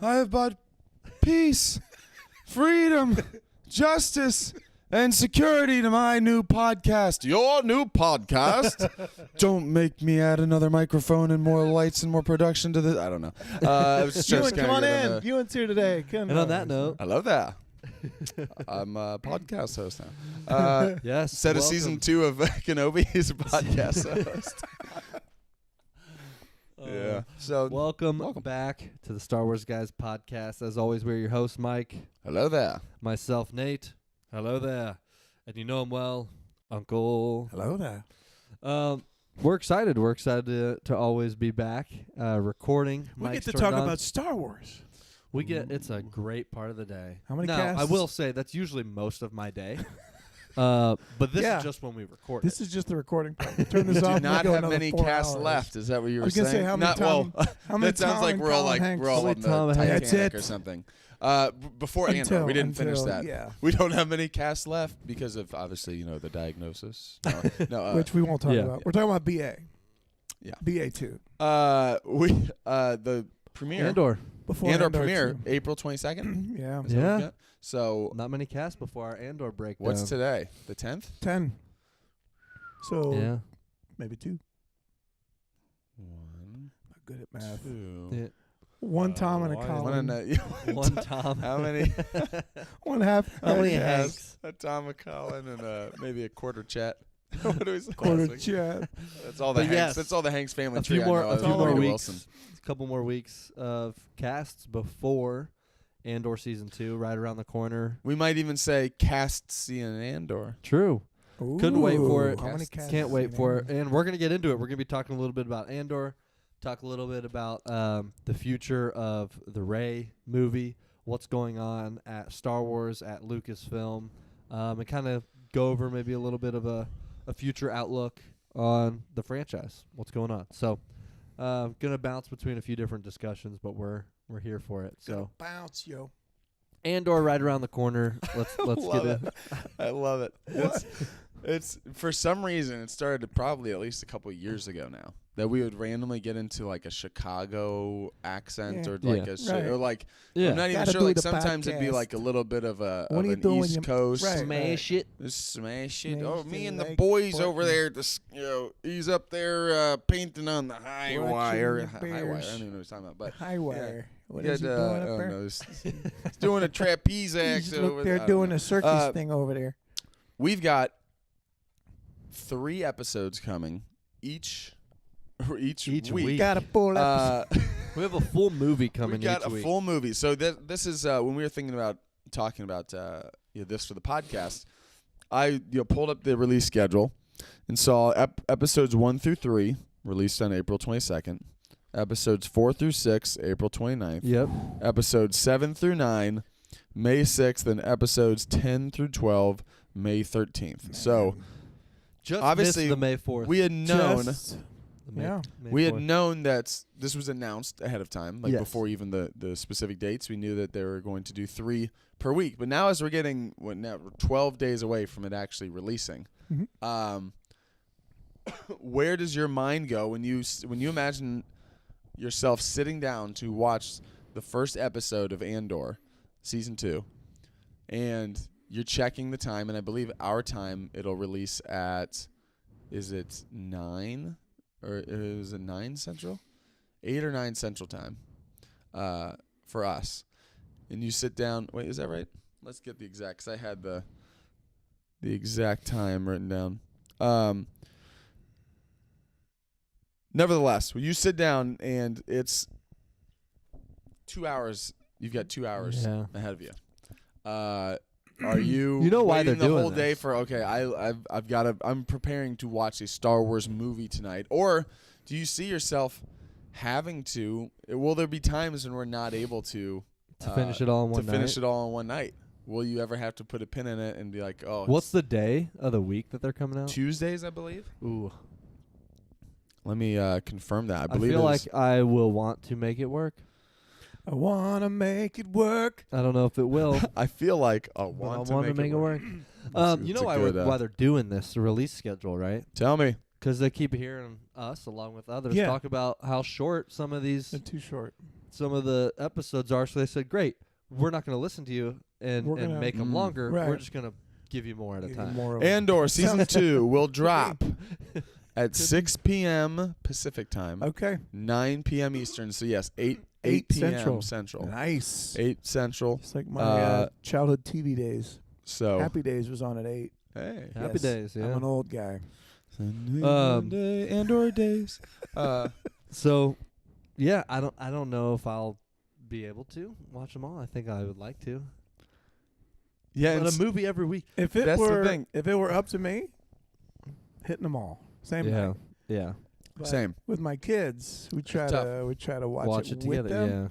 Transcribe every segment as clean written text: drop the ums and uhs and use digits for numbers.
I have brought peace, freedom, justice, and security to my new podcast. Your new podcast? Don't make me add another microphone and more lights and more production to this. I don't know. Ewan, come on in. Ewan's here today. And on that note, I love that. I'm a podcast host now. yes. Instead of season 2 of Kenobi, he's a podcast host. Yeah. So welcome back to the Star Wars Guys podcast. As always, we're your hosts, Mike. Hello there. Myself, Nate. Hello there. And you know him well, Uncle. Hello there. We're excited. We're excited to always be back recording. We Mike's get to turned talk on. about Star Wars. It's a great part of the day. How many now, casts? I will say that's usually most of my day. But this is just when we record. This is just the recording part. Turn this off. Do not have many casts left. Is that what you were saying? I was gonna say how many That sounds like we're all on the Titanic or something. Before Andor, we didn't finish that. Yeah. We don't have many casts left because of obviously the diagnosis. No, which we won't talk about. We're talking about BA. Yeah. BA2. The premiere Andor. Before Andor Andor premiere, 2. April 22nd. Yeah. Yeah. So not many casts before our Andor breakdown. What's today? The 10th? 10. So yeah, maybe 2. 1. Not good at math. 2. Yeah. One Tom and a Colin. One Tom. How many? One half. How many Hanks? A Tom, a Colin, and maybe a quarter chat. What do we say? Quarter chat. That's all the But Hanks. yes, That's all the Hanks family a tree. few more, I know. a few more Woody weeks. Wilson. A couple more weeks of casts before Andor season 2, right around the corner. We might even say cast seeing Andor. True. Couldn't wait for it. How many casts Can't wait in for it. Andor? And we're gonna get into it. We're gonna be talking a little bit about Andor. Talk a little bit about the future of the Rey movie, what's going on at Star Wars, at Lucasfilm, and kind of go over maybe a little bit of a future outlook on the franchise, what's going on. So, gonna bounce between a few different discussions, but we're here for it. So bounce, yo. Andor right around the corner. Let's get it. I love it. It's for some reason it started probably at least a couple of years ago now that we would randomly get into like a Chicago accent or like or like I'm not even sure. Like sometimes it'd be like a little bit of an East Coast Smash it. Smash it. Oh, me and the boys over there. He's up there painting on the high wire. High wire. I don't even know what he's talking about. But high wire. What he is he doing up there? He's doing a trapeze act over there. They're doing a circus thing over there. We've got 3 episodes coming each week. Got a full episode. We have a full movie coming each week. We got a full movie. So this is when we were thinking about talking about this for the podcast. I pulled up the release schedule and saw episodes 1 through 3 released on April 22nd. Episodes 4 through 6, April 29th. Yep. Episodes 7 through 9, May 6th, and episodes 10 through 12, May 13th. So just obviously the May 4th. we had known Yeah. we had known that this was announced ahead of time, like Yes. before even the specific dates. We knew that they were going to do 3 per week. But now as we're getting now we're 12 days away from it actually releasing. Mm-hmm. Where does your mind go when you imagine yourself sitting down to watch the first episode of Andor season 2 and you're checking the time, and I believe our time it'll release at, is it 9 or is it 9 Central? 8 or 9 Central time for us. And you sit down. Wait, is that right? Let's get the exact, because I had the exact time written down. Nevertheless, when you sit down and it's 2 hours, you've got 2 hours ahead of you. Are you? You know why waiting they're the doing whole day this. for? Okay, I've got to. I'm preparing to watch a Star Wars movie tonight. Or do you see yourself having to? Will there be times when we're not able to finish it all in one night? Finish it all in one night. Will you ever have to put a pin in it and be like, oh? What's the day of the week that they're coming out? Tuesdays, I believe. Ooh. Let me confirm that. I feel like I will want to make it work. I want to make it work. I don't know if it will. I feel like I but want I want to make it work. You know why they're doing this, the release schedule, right? Tell me. Because they keep hearing us, along with others, Yeah. talk about how short some of these They're too short. some of the episodes are. So they said, great, we're not going to listen to you and We're gonna- make them longer. Right. We're just going to give you more at a time. More of Andor season Sounds- 2 will drop at 6 p.m. Pacific time, Okay. 9 p.m. Eastern. So yes, 8 8 p.m. Central. Nice. 8 Central. It's like my childhood TV days. So Happy Days was on at 8. hey, Happy Yes. days, yeah. I'm an old guy. Sunday, Andor days. So, yeah, I don't know if I'll be able to watch them all. I think I would like to. Yeah, But and a movie every week. If it That's the were thing. if it were up to me, hitting them all. Same night. Yeah. But same. with my kids, we try tough. to watch it together. with them,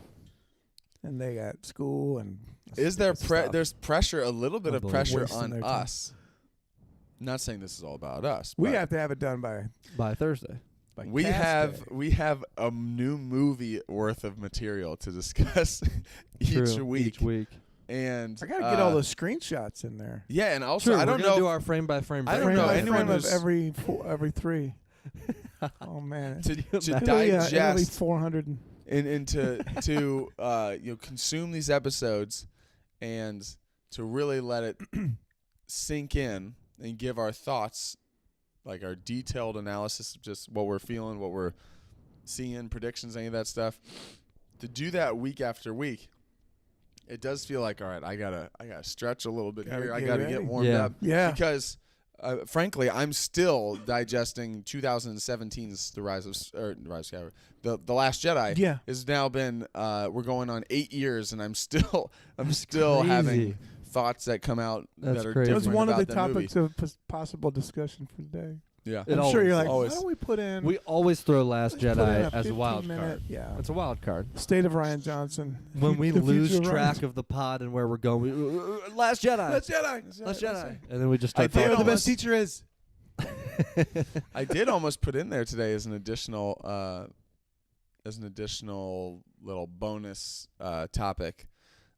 Yeah. and they got school and Is there stuff. there's pressure, a little bit of Unbelievable. pressure Wasting on their time. us? Not saying this is all about us. We but have to have it done by By Thursday. we cast have day. we have a new movie worth of material to discuss each True, week. Each week. And I gotta get all those screenshots in there. Yeah, and also True, I don't we're gonna know. do our frame by frame. I don't Frame know by anyone frame of who's- every 3. Oh man, to It'll be, digest it'll be 400. and to consume these episodes and to really let it sink in and give our thoughts, like our detailed analysis of just what we're feeling, what we're seeing, predictions, any of that stuff. To do that week after week, it does feel like, all right, I gotta stretch a little bit Gotta here. I get gotta ready. get warmed Yeah. up. Yeah. Because frankly, I'm still digesting 2017's The Rise of Skywalker. The Last Jedi. Yeah. Has now been we're going on 8 years, and I'm still crazy. having thoughts that come out That's that are crazy. It was different one of about the that movie. topics of possible discussion for today. Yeah. It I'm sure you're like, always- why don't we put in? We always throw Last let's put in Jedi as a 15 wild minute, card. Yeah. It's a wild card. State of Ryan Johnson. When we The lose future of Ryan track of the pod and where we're going, Last Jedi. Last Jedi. Last Jedi. And then we just I start did Who talking. the almost- best teacher is. I did almost put in there today as an additional little bonus topic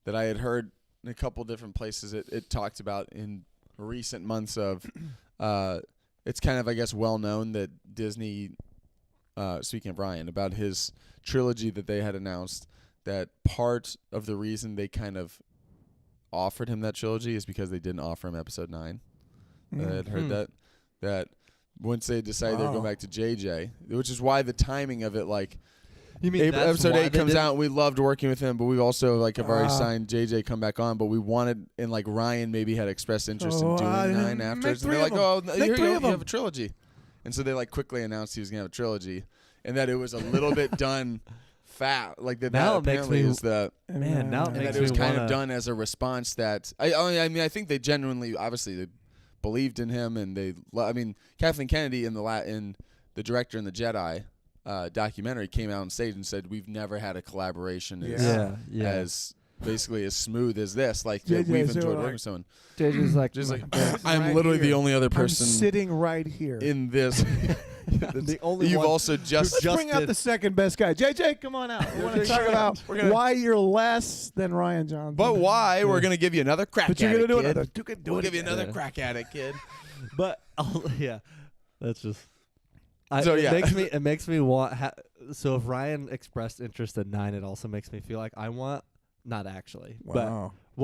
that I had heard in a couple different places. It talked about in recent months of it's kind of, I guess, well known that Disney, speaking of Ryan, about his trilogy that they had announced, that part of the reason they kind of offered him that trilogy is because they didn't offer him episode 9. I had heard that once they decided they're going back to JJ, which is why the timing of it, like, You mean that's episode why 8 they comes didn't- out, and we loved working with him, but we also have already Ah. signed JJ come back on, but we wanted, and like Ryan maybe had expressed interest in doing 9 make afterwards, and 3 they're of like, oh, them. here Make 3 you of go, you them. have a trilogy. And so they like quickly announced he was going to have a trilogy, and that it was a little bit done fat, like that Now it makes apparently me- is the, Man, now it and makes that it was me kind of wanna- done as a response that, I mean, I think they genuinely, obviously, they believed in him, and Kathleen Kennedy in the director in the Jedi documentary came out on stage and said, we've never had a collaboration as basically as smooth as this. Like, JJ, we've so enjoyed like- working with someone. JJ's like, Just like, I'm I'm right literally here. the only other I'm person sitting right here. in this. the only You've one also just Let's bring out did- the second best guy. JJ, come on out. We want to JJ, talk about we're gonna- why you're less than Ryan Johnson. But why? We're going to give you another crack But you're at gonna it, do kid. another. You can do We'll it give you again. another Yeah. crack at it, kid. But yeah, that's just. So, it yeah. makes me want. So if Ryan expressed interest in 9, it also makes me feel like I want. Not actually, Wow. but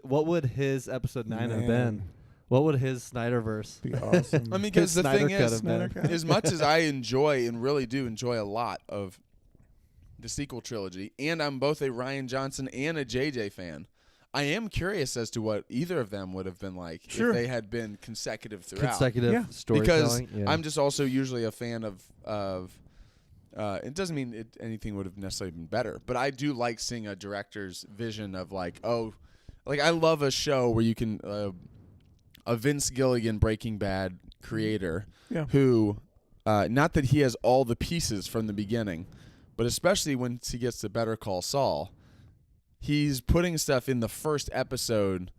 what would his episode 9 have been? Man. What would his Snyderverse? Be awesome. I mean, because the Snyder thing cut is, of Snyder cut. as much as I enjoy and really do enjoy a lot of the sequel trilogy, and I'm both a Ryan Johnson and a JJ fan, I am curious as to what either of them would have been like Sure. if they had been consecutive throughout. Consecutive Yeah. storytelling. Because I'm just also usually a fan of it doesn't mean anything would have necessarily been better, but I do like seeing a director's vision of like I love a show where you can a Vince Gilligan Breaking Bad creator Yeah. who not that he has all the pieces from the beginning, but especially when he gets to Better Call Saul, he's putting stuff in the first episode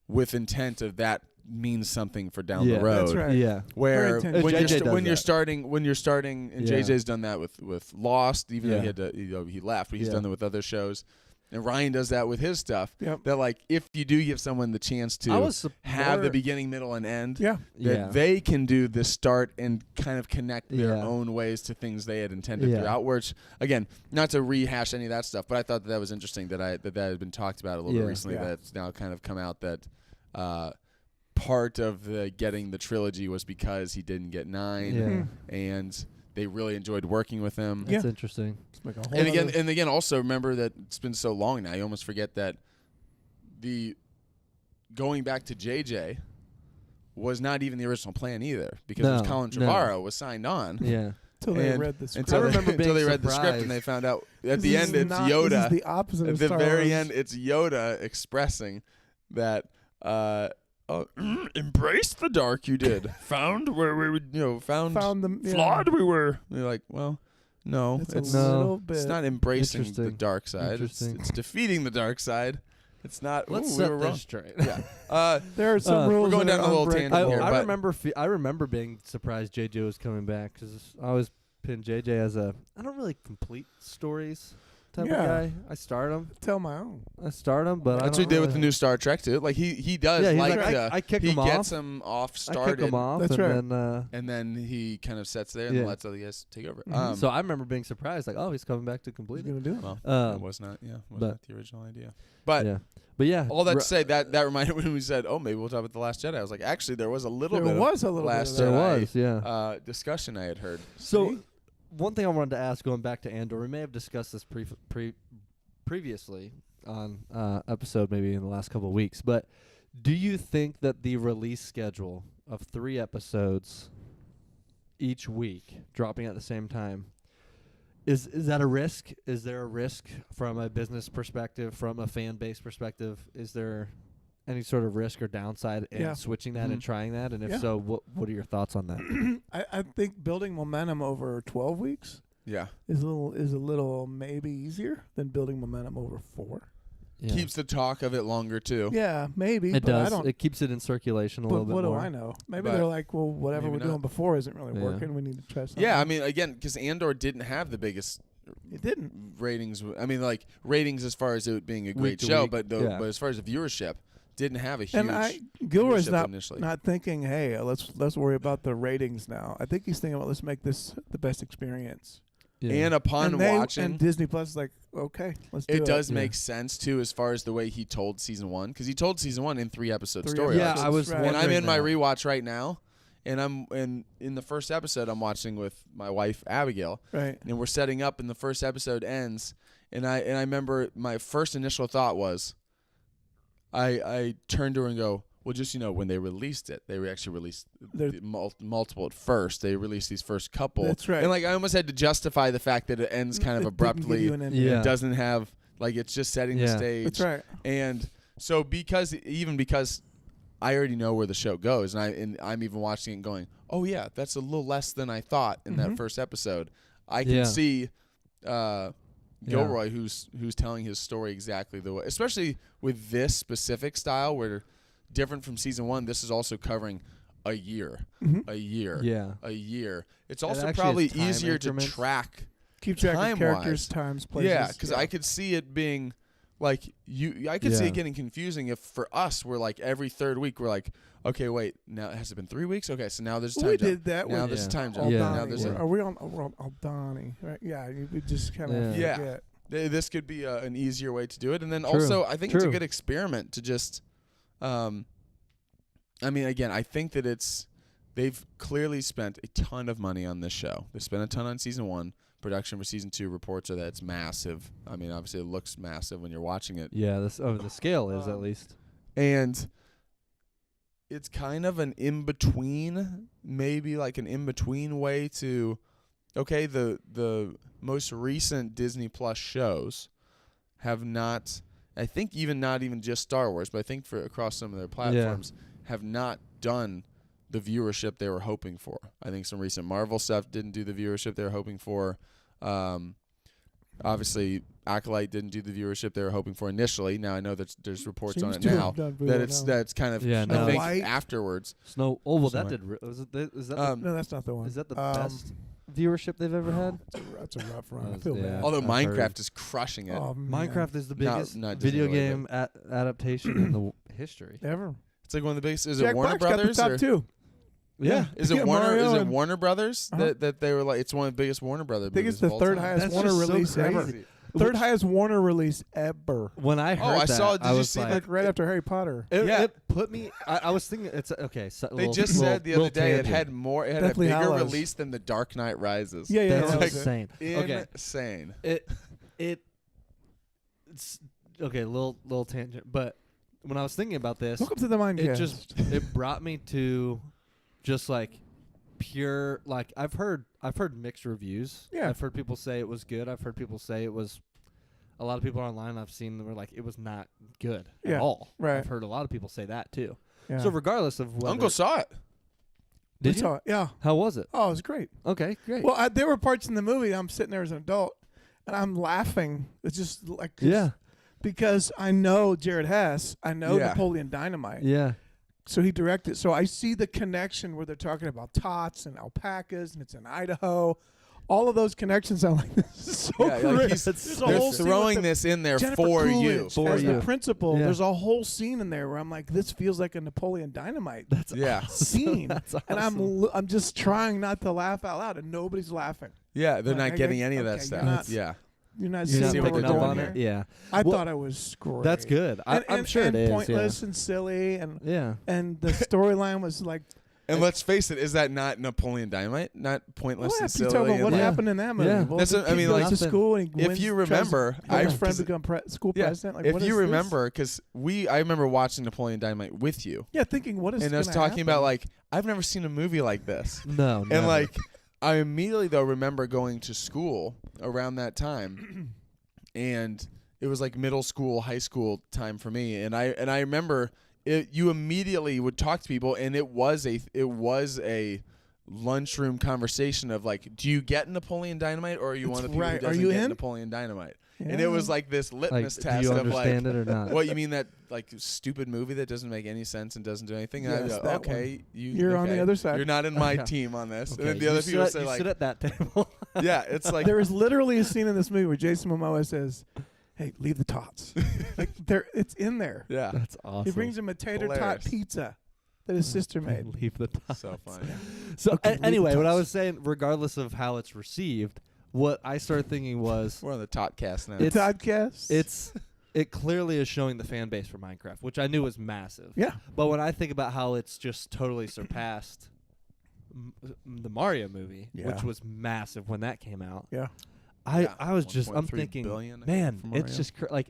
with intent of that means something for down the road. That's right. Yeah. Where Very when intentional. you're JJ does that. when you're starting, and Yeah. JJ's done that with Lost, even though Yeah. he had to he left, but he's Yeah. done that with other shows. And Ryan does that with his stuff. Yep. That like if you do give someone the chance I to was have the beginning, middle, and end, Yeah. that they can do the start and kind of connect their Yeah. own ways to things they had intended Yeah. throughout. Which again, not to rehash any of that stuff, but I thought that was interesting that that had been talked about a little bit Yeah. recently. Yeah. That's now kind of come out that part of the getting the trilogy was because he didn't get 9, Yeah. and they really enjoyed working with him. That's interesting. It's like a whole And again, also remember that it's been so long now. You almost forget that the going back to JJ was not even the original plan either, because it was No, Colin no. Trevorrow was signed on. Yeah. until they and read the script. Until, I remember until they being read the script and surprised. they found out at This the is end it's not- Yoda. This is the opposite At of the Star very Wars. end, it's Yoda expressing that embrace the dark you did. Found where we would, found them flawed we were. And you're like, well, no, It's it's a No. little bit. it's not embracing the Interesting. dark side. It's Interesting. defeating the dark side. It's not. Let's ooh, we set were this wrong. straight. Yeah. There are some we're rules. going that down are a little unbreakable. tangent here, I but- remember I remember being surprised JJ was coming back because I always pinned JJ as I don't really complete stories type Yeah. of guy. I start them, Tell my own. but That's what he did with the new Star Trek too. Like he does Yeah, he's like like, the I kick he him gets off. him off I kick started, him off, That's and right. then and then he kind of sets there and Yeah. lets other guys take over. Mhm. so I remember being surprised, like, oh, he's coming back to He's complete it. gonna do it. well, Um, it was not but- not the original idea. But but yeah, all that Ru- to say, that reminded me when we said, oh, maybe we'll talk about The Last Jedi. I was like, actually, there was a little There bit was a little Last bit of there that. Jedi was, yeah. discussion I had heard. So See? one thing I wanted to ask, going back to Andor, we may have discussed this previously on episode maybe in the last couple of weeks, but do you think that the release schedule of 3 episodes each week dropping at the same time is that a risk? Is there a risk from a business perspective, from a fan base perspective? Is there any sort of risk or downside in Yeah. switching that and Mhm. trying that? And if Yeah. so, what are your thoughts on that? I think building momentum over 12 weeks Yeah. is a little maybe easier than building momentum over 4. Yeah. Keeps the talk of it longer, too. Yeah, maybe. It but I does. don't. It keeps it in circulation a But little bit what more. do I know? Maybe But they're like, well, whatever maybe we're doing not. before isn't really Yeah. working. We need to try something. Yeah, I mean, again, because Andor didn't have the biggest it didn't. ratings. I mean, like, ratings as far as it being a great Week to show, week, but yeah. as far as the viewership, didn't have a huge And Gilroy's viewership not initially. not thinking, hey, let's worry about the ratings now. I think he's thinking about let's make this the best experience. Yeah. And upon and watching, and Disney Plus is like, okay, let's do it. it does Yeah. make sense too, as far as the way he told season 1, because he told season 1 in 3-episode 3 story. yeah, episodes, I was right. And I'm wondering in my that. rewatch right now, and in the first episode I'm watching with my wife Abigail, Right. and we're setting up, and the first episode ends, and I remember my first initial thought was, I turned to her and go, well, just when they released it, they actually released They're- the multiple at first. They released these first couple. That's right. And like I almost had to justify the fact that it ends kind of It didn't give abruptly. you an ending. Yeah. It doesn't have it's just setting the Yeah. stage. That's right. And so because I already know where the show goes, and I'm even watching it and going, oh yeah, that's a little less than I thought in that Mhm. first episode. I can Yeah. see Gilroy who's telling his story exactly the way, especially with this specific style where different from season 1. This is also covering a year, Mhm. a year, Yeah. a year. It's It also actually probably has time easier to increments. track. Keep track of Time-wise. characters, times, places. Yeah, because I could see it being like I could see Yeah. it getting confusing if for us we're like every third week we're like, okay, wait, now has it been 3 weeks? Okay, so now there's a time we jump. did that Now with there's a time jump. Yeah. Now Aldani. there's Are we on Aldani? Right? Yeah, you would just kind of Yeah. forget. This could be an easier way to do it, and then True. also I think it's a True. good experiment to just. I mean, again, I think that they've clearly spent a ton of money on this show. They spent a ton on season 1. Production for season 2 reports are that it's massive. I mean, obviously it looks massive when you're watching it. Yeah, the scale is at least. And it's kind of an in-between, maybe like an in-between way to, okay, the most recent Disney Plus shows have not, I think not even just Star Wars, but I think for across some of their platforms, have not done the viewership they were hoping for. I think some recent Marvel stuff didn't do the viewership they were hoping for. Obviously, Acolyte didn't do the viewership they were hoping for initially. Now I know that there's reports Seems on it to have now done really that well. that's kind of Yeah, I no. think White. afterwards. Snow. Oh well, that Snow did. Is that Um, No, that's not the one. is that the Um, best? viewership they've ever had. That's a rough run. I That's- feel yeah. bad. Although I've Minecraft heard. is crushing it. Oh, man. Minecraft is the Not- biggest not video Disney game adaptation in the history. Ever. It's like one of the biggest. Is Jack it Warner Black's Brothers? got the or- top two. Yeah. Is it Yeah, Warner? Mario Is it and- Warner Brothers Uh-huh. that they were like? It's one of the biggest Warner Brothers. I think it's movies the of all third time. highest That's Warner just so release ever. crazy. Third highest Warner release ever. When I heard I that, saw- did I you was see like, Like right after Harry Potter. Yeah. it put me. I was thinking it's okay. So They just said the other day it had more. It had a Deathly bigger Hallows. release than The Dark Knight Rises. Yeah, yeah. That's that was it. insane. Okay, Insane. it's okay. Little tangent, but when I was thinking about this, Welcome to the Mindcast. it brought me to just like pure like I've heard mixed reviews. Yeah. I've heard people say it was good. I've heard people say it was. A lot of people online I've seen were like it was not good Yeah, at all. right. I've heard a lot of people say that too. Yeah. So regardless of whether Uncle saw it. We did you? saw it. Yeah. How was it? Oh, it was great. Okay, great. Well, there were parts in the movie I'm sitting there as an adult, and I'm laughing. It's just like yeah, because I know Jared Hess. I know Yeah. Napoleon Dynamite. yeah. So he directed. So I see the connection where they're talking about tots and alpacas, and it's in Idaho. All of those connections. I'm like, this is so Yeah, great. like he's, There's a they're whole scene with throwing the- this in there Jennifer for you. Coolidge For as you. the principal. Yeah. There's a whole scene in there where I'm like, this feels like a Napoleon Dynamite That's Yeah. scene, That's awesome. and I'm just trying not to laugh out loud, and nobody's laughing. Yeah, they're Like, not getting any of that okay, stuff. you're not- Yeah. You're not You're not seeing what what picking we're they're up doing on here. it. Yeah, I Well, thought it was great. that's good. I'm sure and it is. pointless and silly, and Yeah. the storyline was like, And let's face it, is that not Napoleon Dynamite? Not pointless what and happened? You silly. talk about and what like- happened in that movie. Yeah. Well, That's the what- I kid mean, goes like, to school and he if wins, you tries to remember, help I- his friend 'cause- become school Yeah. president. Like, If what you is this? remember, because I remember watching Napoleon Dynamite with you, Yeah, thinking what is and I was gonna talking happen? about like I've never seen a movie like this, No, and never. like I immediately though remember going to school around that time, and it was like middle school, high school time for me, and I remember you immediately would talk to people, and it was a lunchroom conversation of like, do you get Napoleon Dynamite, or are you one of the people right. who Are doesn't you get in? Napoleon Dynamite? Yeah. And it was like this like, litmus do test you of like, understand it or not? what you mean that like stupid movie that doesn't make any sense and doesn't do anything? And I'd be Yes, like, that okay, You're on the okay, other side. You're not in my Okay. team on this. Okay, And then the you other sit people at- say you like, sit at that table. yeah, it's like There is literally a scene in this movie where Jason Momoa says, "Hey, leave the tots." Like it's in there. yeah, That's awesome. He brings him a tater tot Hilarious. pizza that his sister made. Leave the top. so funny. So Okay, leave the anyway, what I tots. was saying, regardless of how it's received, what I started thinking was We're on the Totcast now. It's- Toddcast. it clearly is showing the fan base for Minecraft, which I knew was massive. yeah. But when I think about how it's just totally surpassed the Mario movie, Yeah. which was massive when that came out, Yeah. I was just I'm 1.3 thinking, billion, I think, man, for Mario. it's just like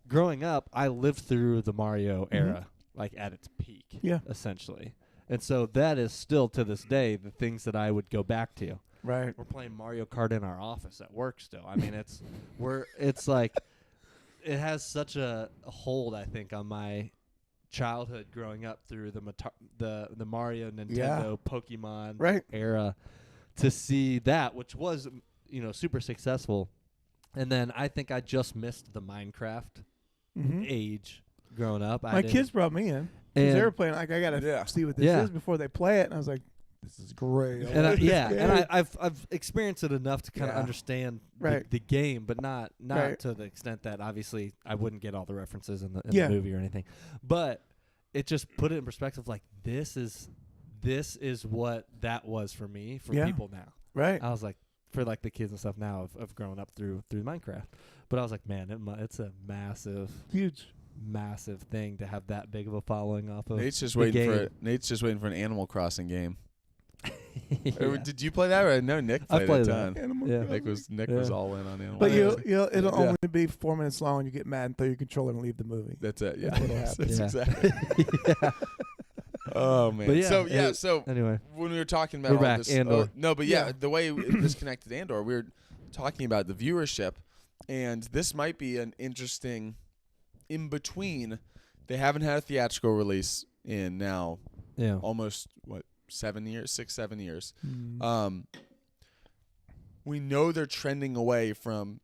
growing up, I lived through the Mario era, like at its peak, Yeah. essentially, and so that is still to this day the things that I would go back to. Right. We're playing Mario Kart in our office at work still. I mean, it's like it has such a hold, I think, on my childhood growing up through the Mario, Nintendo, Pokemon Right. era to see that, which was super successful. And then I think I just missed the Minecraft Mm-hmm. age growing up. My kids brought me in. 'Cause and they were playing. Like, I gotta Yeah. see what this Yeah. is before they play it, and I was like, "This is great." and like this. I've experienced it enough to kind of Yeah. understand Right. the game, but not Right. to the extent that obviously I wouldn't get all the references in the Yeah. movie or anything. But it just put it in perspective. Like this is what that was for me for Yeah. people now. Right. I was like, for like the kids and stuff now of growing up through Minecraft. But I was like, man, it's a massive thing to have that big of a following off of. Nate's just the waiting game. Nate's just waiting for an Animal Crossing game. Yeah. Did you play that? Or no, Nick I played played a that. ton. Animal Yeah. Crossing. Nick Yeah. was all in on Animal But Crossing. it'll Yeah. only be 4 minutes long, and you get mad and throw your controller and leave the movie. That's it. Yeah, That's what'll happen. That's Yeah. exactly. yeah. Oh man. But yeah, so Anyway, when we were talking about We're all back, this, Andor. no, but yeah, Yeah. the way this connected to Andor, we were talking about the viewership, and this might be an interesting in between. They haven't had a theatrical release in now yeah. almost 7 years, 6-7 years. Mm. We know they're trending away from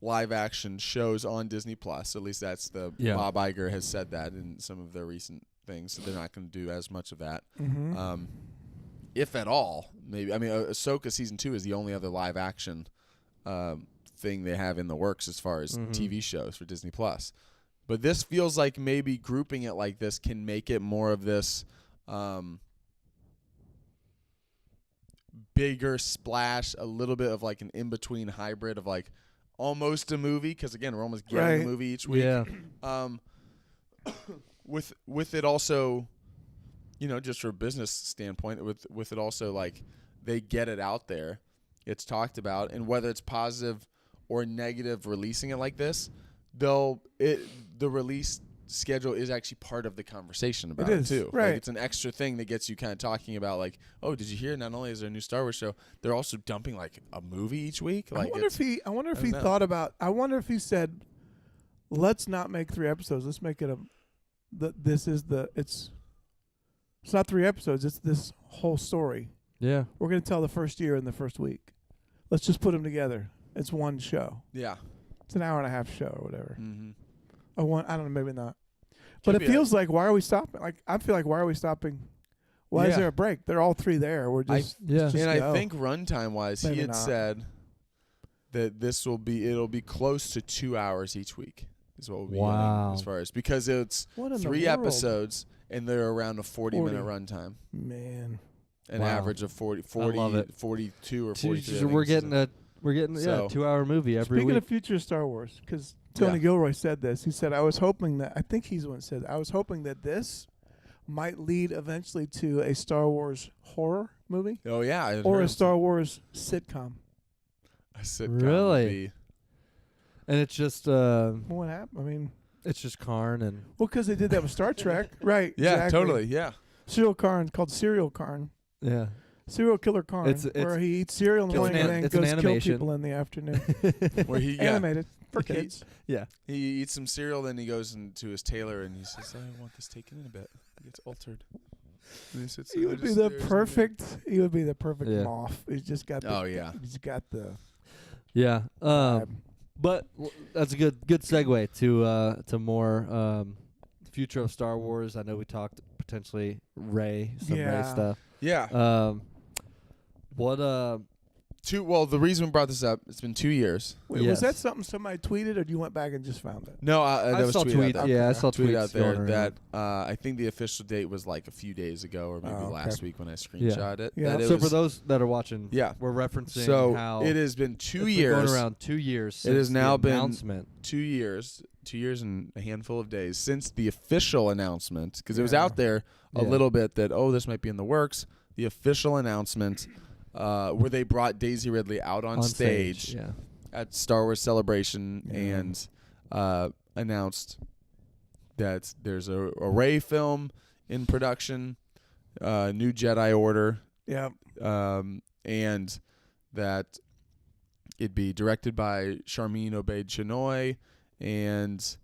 live action shows on Disney Plus. At least that's Yeah. Bob Iger has said that in some of their recent things. So they're not going to do as much of that. Mm-hmm. if at all. Maybe I mean, Ahsoka season 2 is the only other live action thing they have in the works as far as TV shows for Disney Plus. But this feels like maybe grouping it like this can make it more of this bigger splash, a little bit of like an in-between hybrid of like almost a movie, because again, we're almost getting a movie each week. Yeah. With it also, just from a business standpoint, with it also like they get it out there, it's talked about, and whether it's positive or negative releasing it like this, the release schedule is actually part of the conversation about it too. Right. Like it's an extra thing that gets you kind of talking about like, oh, did you hear? Not only is there a new Star Wars show, they're also dumping like a movie each week. Like I wonder if he thought about. I wonder if he said, "Let's not make 3 episodes. Let's make it it's not 3 episodes. It's this whole story. Yeah. We're going to tell the first year in the first week. Let's just put them together. It's one show. Yeah. It's an hour and a half show or whatever. Mm-hmm. I don't know, maybe not. But it feels like, why are we stopping? Like, I feel like, why are we stopping? Why is there a break? They're all 3 there. We're just, yeah. And go. I think runtime wise, Maybe he had not. said that it'll be close to 2 hours each week is what we'll be getting as far as, because it's What in 3 the world? episodes and they're around a 40-minute runtime. Man. An average of 40, I love it. 42 or 43. We're getting a 2-hour movie every Speaking week. of future Star Wars, because Tony Gilroy said this. He said, I was hoping that this might lead eventually to a Star Wars horror movie. Oh, yeah. Or a Star Wars sitcom. A sitcom. Really? And it's just What happened? I mean, it's just Karn and because they did that with Star Trek. Right. Yeah, exactly. totally. Yeah. Serial Karn, called Serial Karn. yeah. Serial Killer Karn, It's where he eats cereal in the morning and then it's an goes kill animation. people in the afternoon. Where he Animated for kids. Yeah. He eats some cereal, then he goes into his tailor and he says, I want this taken in a bit. It gets altered. And he sits He there would be just the stares in perfect. He would be the perfect Yeah. Moff. He's just got. The, Oh, yeah. He's got the. Yeah. vibe. But that's a good segue to more future of Star Wars. I know we talked potentially Rey, some Rey Yeah. stuff. Yeah. What the reason we brought this up, it's been 2 years. Wait, Yes. was that something somebody tweeted, or you went back and just found it? No, I that was saw tweeted tweets. out there. Yeah, I saw Tweeted tweets out there going that around. I think the official date was like a few days ago or maybe Oh, okay. last week when I screenshot it. Yeah. That it So was, for those that are watching, Yeah. we're referencing so how it has been it's 2 been years. going around 2 years. Since has now the been announcement. 2 years and a handful of days since the official announcement, because it was Yeah. out there a Yeah. little bit that, this might be in the works. The official announcement where they brought Daisy Ridley out on stage Yeah. at Star Wars Celebration Yeah. and announced that there's a Rey film in production, New Jedi Order, Yeah. and that it'd be directed by Sharmeen Obaid-Chinoy, and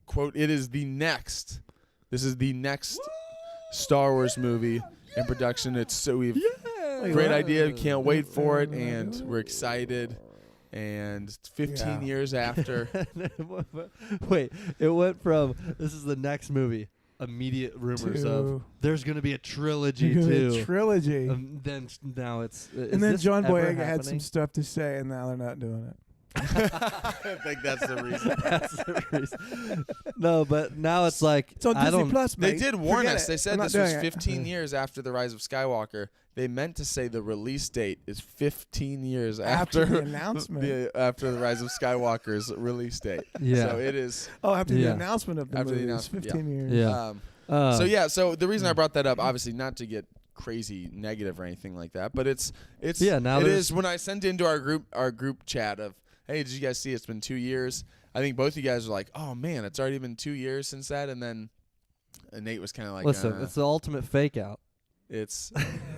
quote, this is the next Star Wars movie in production. We've great idea. We can't wait for it, and we're excited. And 15 years after, Wait, it went from this is the next movie. Immediate rumors of there's going to be a trilogy too. Trilogy. Then now it's and then John Boyega had some stuff to say, and now they're not doing it. I think that's the reason. That's the reason. No, but now it's like It's on I Disney don't. Plus, They mate. did warn Forget us. it. They said I'm not this was doing it. 15 years after the Rise of Skywalker. They meant to say the release date is 15 years After after the announcement. after the Rise of Skywalker's release date. Yeah. So it is. Oh, after Yeah. the announcement of the After the movie, it's announcement, 15 years. Yeah. Yeah. So the reason I brought that up, obviously, not to get crazy negative or anything like that, but it's now it there's- is when I sent into our group chat of, hey, did you guys see it's been 2 years? I think both of you guys were like, oh man, it's already been 2 years since that, and then Nate was kind of like, Listen, it's the ultimate fake out. it's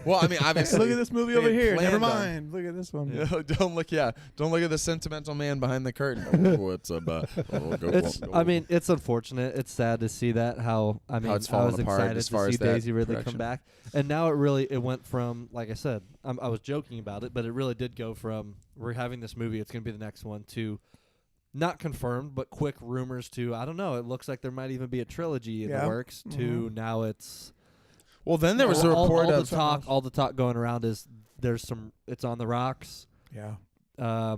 well, I mean, obviously, Look at this movie they over here. Never planned on- mind. Look at this one. Don't look at the sentimental man behind the curtain. I mean, it's unfortunate. It's sad to see that. How it's I was fallen apart excited as to far see as that Daisy Ridley production. come back, and now it went from, like I said, I was joking about it, but it really did go from we're having this movie, it's going to be the next one, to not confirmed, but quick rumors to I don't know. It looks like there might even be a trilogy in the works. To now it's Well, then there was a all report the of talk. All the talk going around is it's on the rocks. Yeah.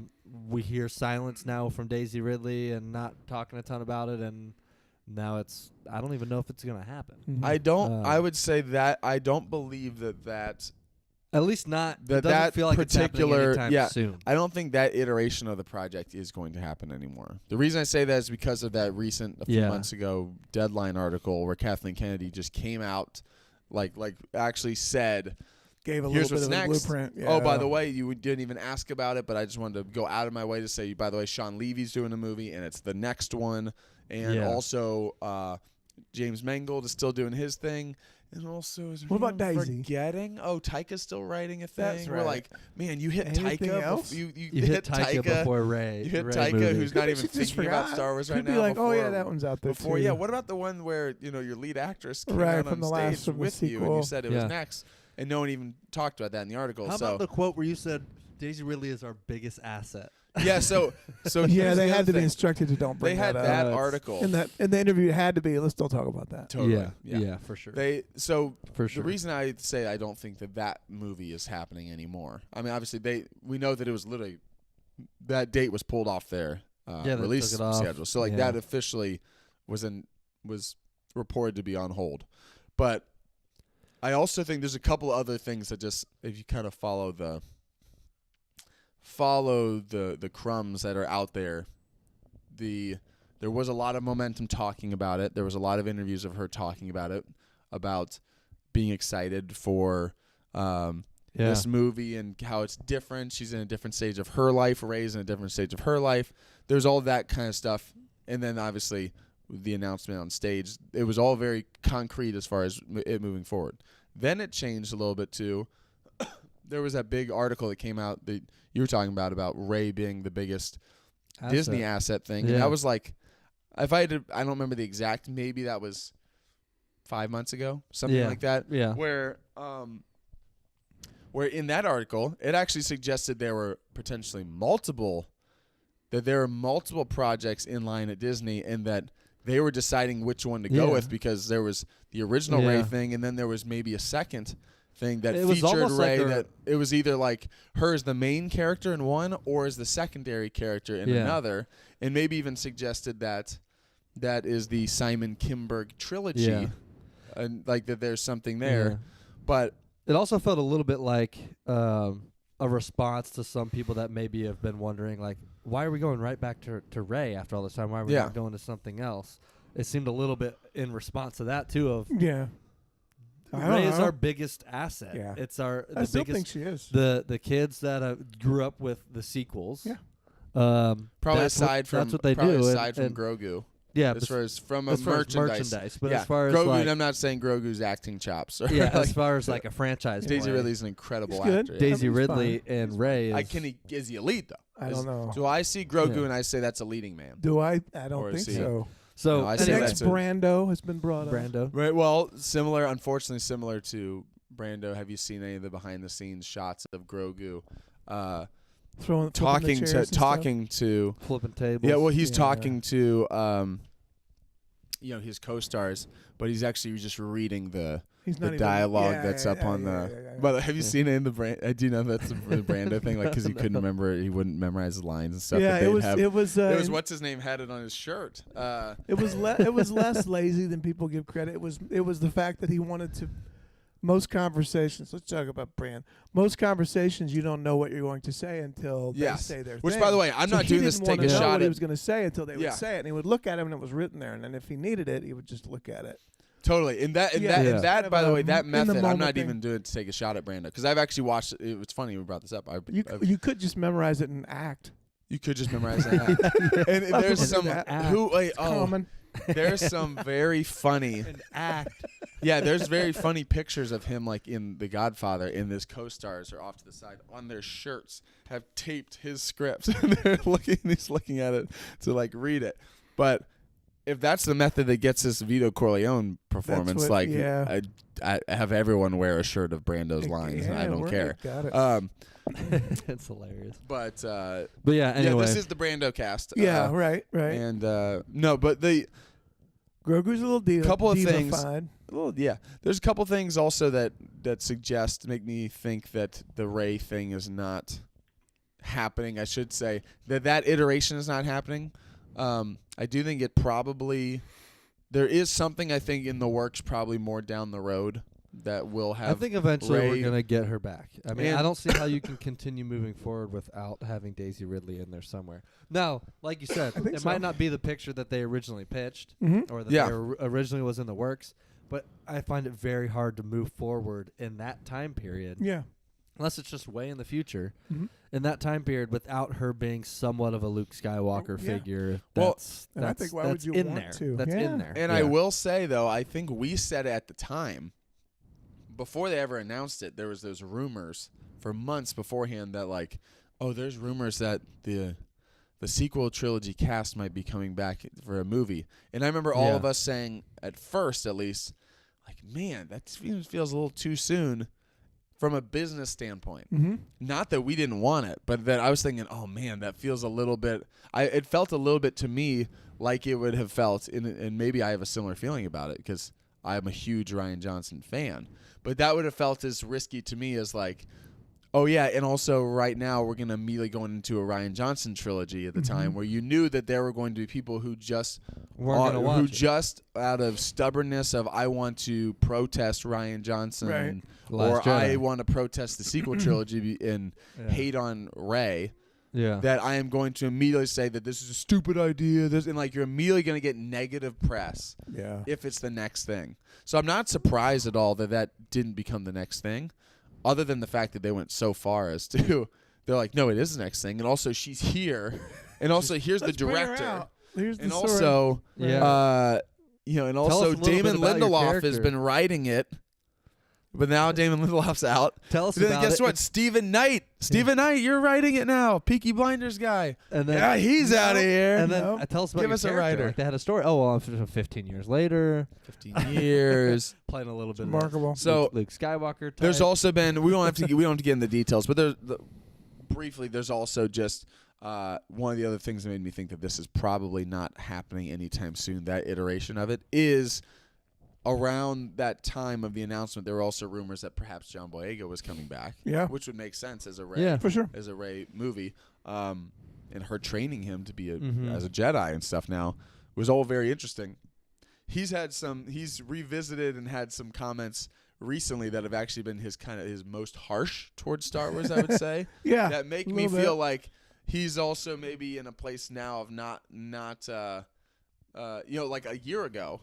We hear silence now from Daisy Ridley and not talking a ton about it, and now I don't even know if it's gonna happen. Mhm. I don't. I would say that I don't believe that. At least not. That It doesn't that feel like particular- it's happening anytime soon. I don't think that iteration of the project is going to happen anymore. The reason I say that is because of that recent, a few months ago, Deadline article where Kathleen Kennedy just came out, like actually said, Gave a here's little what's bit of next. a blueprint. Yeah. Oh, by the way, you didn't even ask about it, but I just wanted to go out of my way to say, by the way, Sean Levy's doing a movie, and it's the next one. And also James Mangold is still doing his thing. And also, is What about anyone Daisy? Forgetting? Oh, Taika's still writing a thing. That's We're right. like, man, you hit Anything Taika. else? You hit Taika before Ray. You hit Ray Taika, movie. who's not Could be even she just thinking about forgot. Star Wars right Could now. be like, oh yeah, before- that one's out there Before, too. yeah. What about the one where your lead actress came Right, out from on the last stage from the with you and you sequel. said it was next, and no one even talked about that in the article. How so about the quote where you said Daisy Ridley is our biggest asset? yeah, so Yeah, here's they the had other to be thing. instructed to don't They bring had that that up. article. In the interview, it had to be. Let's still talk about that. Totally. Yeah, for sure. For sure. The reason I say I don't think that movie is happening anymore. I mean, obviously we know that it was literally that date was pulled off their they release took it off. schedule. So like that officially was reported to be on hold. But I also think there's a couple other things that just if you kind of follow the crumbs that are out there, there was a lot of momentum talking about it. There was a lot of interviews of her talking about it, about being excited for this movie and how it's different. She's in a different stage of her life. Ray's in a different stage of her life. There's all that kind of stuff. And then obviously the announcement on stage, it was all very concrete as far as it moving forward. Then it changed a little bit too. There was that big article that came out that you were talking about Ray being the biggest Disney asset thing. Yeah. And that was like, I don't remember the exact, maybe that was 5 months ago, something like that. Yeah. Where in that article, it actually suggested there were multiple projects in line at Disney and that they were deciding which one to go with because there was the original Ray thing and then there was maybe a second thing that featured Ray that it was either like her as the main character in one or as the secondary character in another, and maybe even suggested that is the Simon Kinberg trilogy and like that there's something there. But it also felt a little bit like a response to some people that maybe have been wondering, like, why are we going right back to Ray after all this time? Why are we not going to something else? It seemed a little bit in response to that, too, of Ray is our biggest asset. Yeah. It's our I still think she is. The kids that grew up with the sequels. Yeah. probably aside from that's what they do. Aside from and Grogu. Yeah, as far as from as far as merchandise. But yeah. as far as Grogu, like, and I'm not saying Grogu's acting chops. Or yeah, like, as far as like a franchise. Daisy play, Ridley's an incredible He's good. actor. Daisy He's Ridley fine. and Ray Is he a lead though? I don't know. Do I see Grogu Yeah. and I say that's a leading man? Do I? I Or don't is think he- so. So No, I The say next that's a- Brando has been brought up. Brando. Right. Well, unfortunately similar to Brando. Have you seen any of the behind the scenes shots of Grogu? Flipping the Talking chairs to and stuff. talking to Flipping tables. yeah. Well, he's Yeah. talking to his co-stars, but he's actually just reading the He's not even- dialogue yeah, that's yeah, up yeah, on yeah, the. yeah, yeah. But have you Yeah. seen it in the brand? Do you know that's the Brando thing? Like, because he couldn't remember, he wouldn't memorize the lines and stuff. Yeah, that they'd it was. have. It was. It was what's his name had it on his shirt. It was. It was less lazy than people give credit. It was. It was the fact that he wanted to. Most conversations. Let's talk about Brand. Most conversations, you don't know what you're going to say until they say their Which, thing. by the way, I'm So not he doing this to didn't take wanna a know shot what he at. was going to say until they Yeah. would say it, and he would look at it, and it was written there. And then if he needed it, he would just look at it. Totally, and that, Yeah. and Yeah. that, Kind by of the a way, that in the method, I'm moment not thing. even doing it to take a shot at Brando because I've actually watched. It's funny you brought this up. You could just memorize it and act. You could just memorize that. And there's do some that. common. There's some very funny An act. Yeah, there's very funny pictures of him like in The Godfather, and his co-stars are off to the side on their shirts have taped his scripts and he's looking at it to like read it. But if that's the method that gets this Vito Corleone performance, what- yeah. I have everyone wear a shirt of Brando's lines, and I don't right, care. Got it. It's hilarious. But But yeah, anyway. this is the Brando cast. yeah, right. And no, but Grogu's a little Couple of things. diva-fied. Well, yeah. There's a couple things also that suggest, make me think that the Rey thing is not happening. I should say that iteration is not happening. I do think it probably, there is something I think in the works probably more down the road that will have. I think eventually Rey, we're going to get her back. I mean, and I don't see how you can continue moving forward without having Daisy Ridley in there somewhere. Now, like you said, think it so. might not be the picture that they originally pitched or that Yeah. they originally was in the works, but I find it very hard to move forward in that time period. Yeah. Unless it's just way in the future. Mhm. In that time period, without her being somewhat of a Luke Skywalker Yeah. figure, Well, and I think why would that's you in want there. to? That's Yeah. in there. And I will say, though, I think we said at the time, before they ever announced it, there was those rumors for months beforehand that, like, oh, there's rumors that the sequel trilogy cast might be coming back for a movie. And I remember all of us saying, at first at least, like, man, that feels a little too soon from a business standpoint. Mm-hmm. Not that we didn't want it, but that I was thinking, oh, man, that feels a little bit – it felt a little bit to me like it would have felt, and maybe I have a similar feeling about it because I'm a huge Rian Johnson fan. But that would have felt as risky to me as like, oh, yeah, and also right now we're going to immediately go into a Rian Johnson trilogy at the time where you knew that there were going to be people who just out of stubbornness of I want to protest Rian Johnson Right. or I want to protest the sequel trilogy and hate on Rey. Yeah. That I am going to immediately say that this is a stupid idea. And like you're immediately going to get negative press if it's the next thing. So I'm not surprised at all that didn't become the next thing, other than the fact that they went so far as to, they're like, no, it is the next thing. And also she's here. And also here's the director. Here's the And story. also, and also Damon Lindelof has been writing it. But now Damon Lindelof's out. Tell us then about guess it. what? Stephen Knight. Stephen Knight, you're writing it now. Peaky Blinders guy. And then, he's out of here. And then tell us about Give your us a character. writer. Like they had a story. Oh, well, 15 years later. 15 years. Playing a little bit Remarkable. of that So Luke Skywalker type. there's also been, we don't have to get into the details, but briefly, there's also just one of the other things that made me think that this is probably not happening anytime soon. That iteration of it is around that time of the announcement. There were also rumors that perhaps John Boyega was coming back. Yeah. Which would make sense as a Rey. For sure. As a Rey movie. And her training him to be as a Mm-hmm. Jedi and stuff now was all very interesting. He's revisited and had some comments recently that have actually been his most harsh towards Star Wars, I would say. Yeah. That make me feel like he's also maybe in a place now of not like a year ago,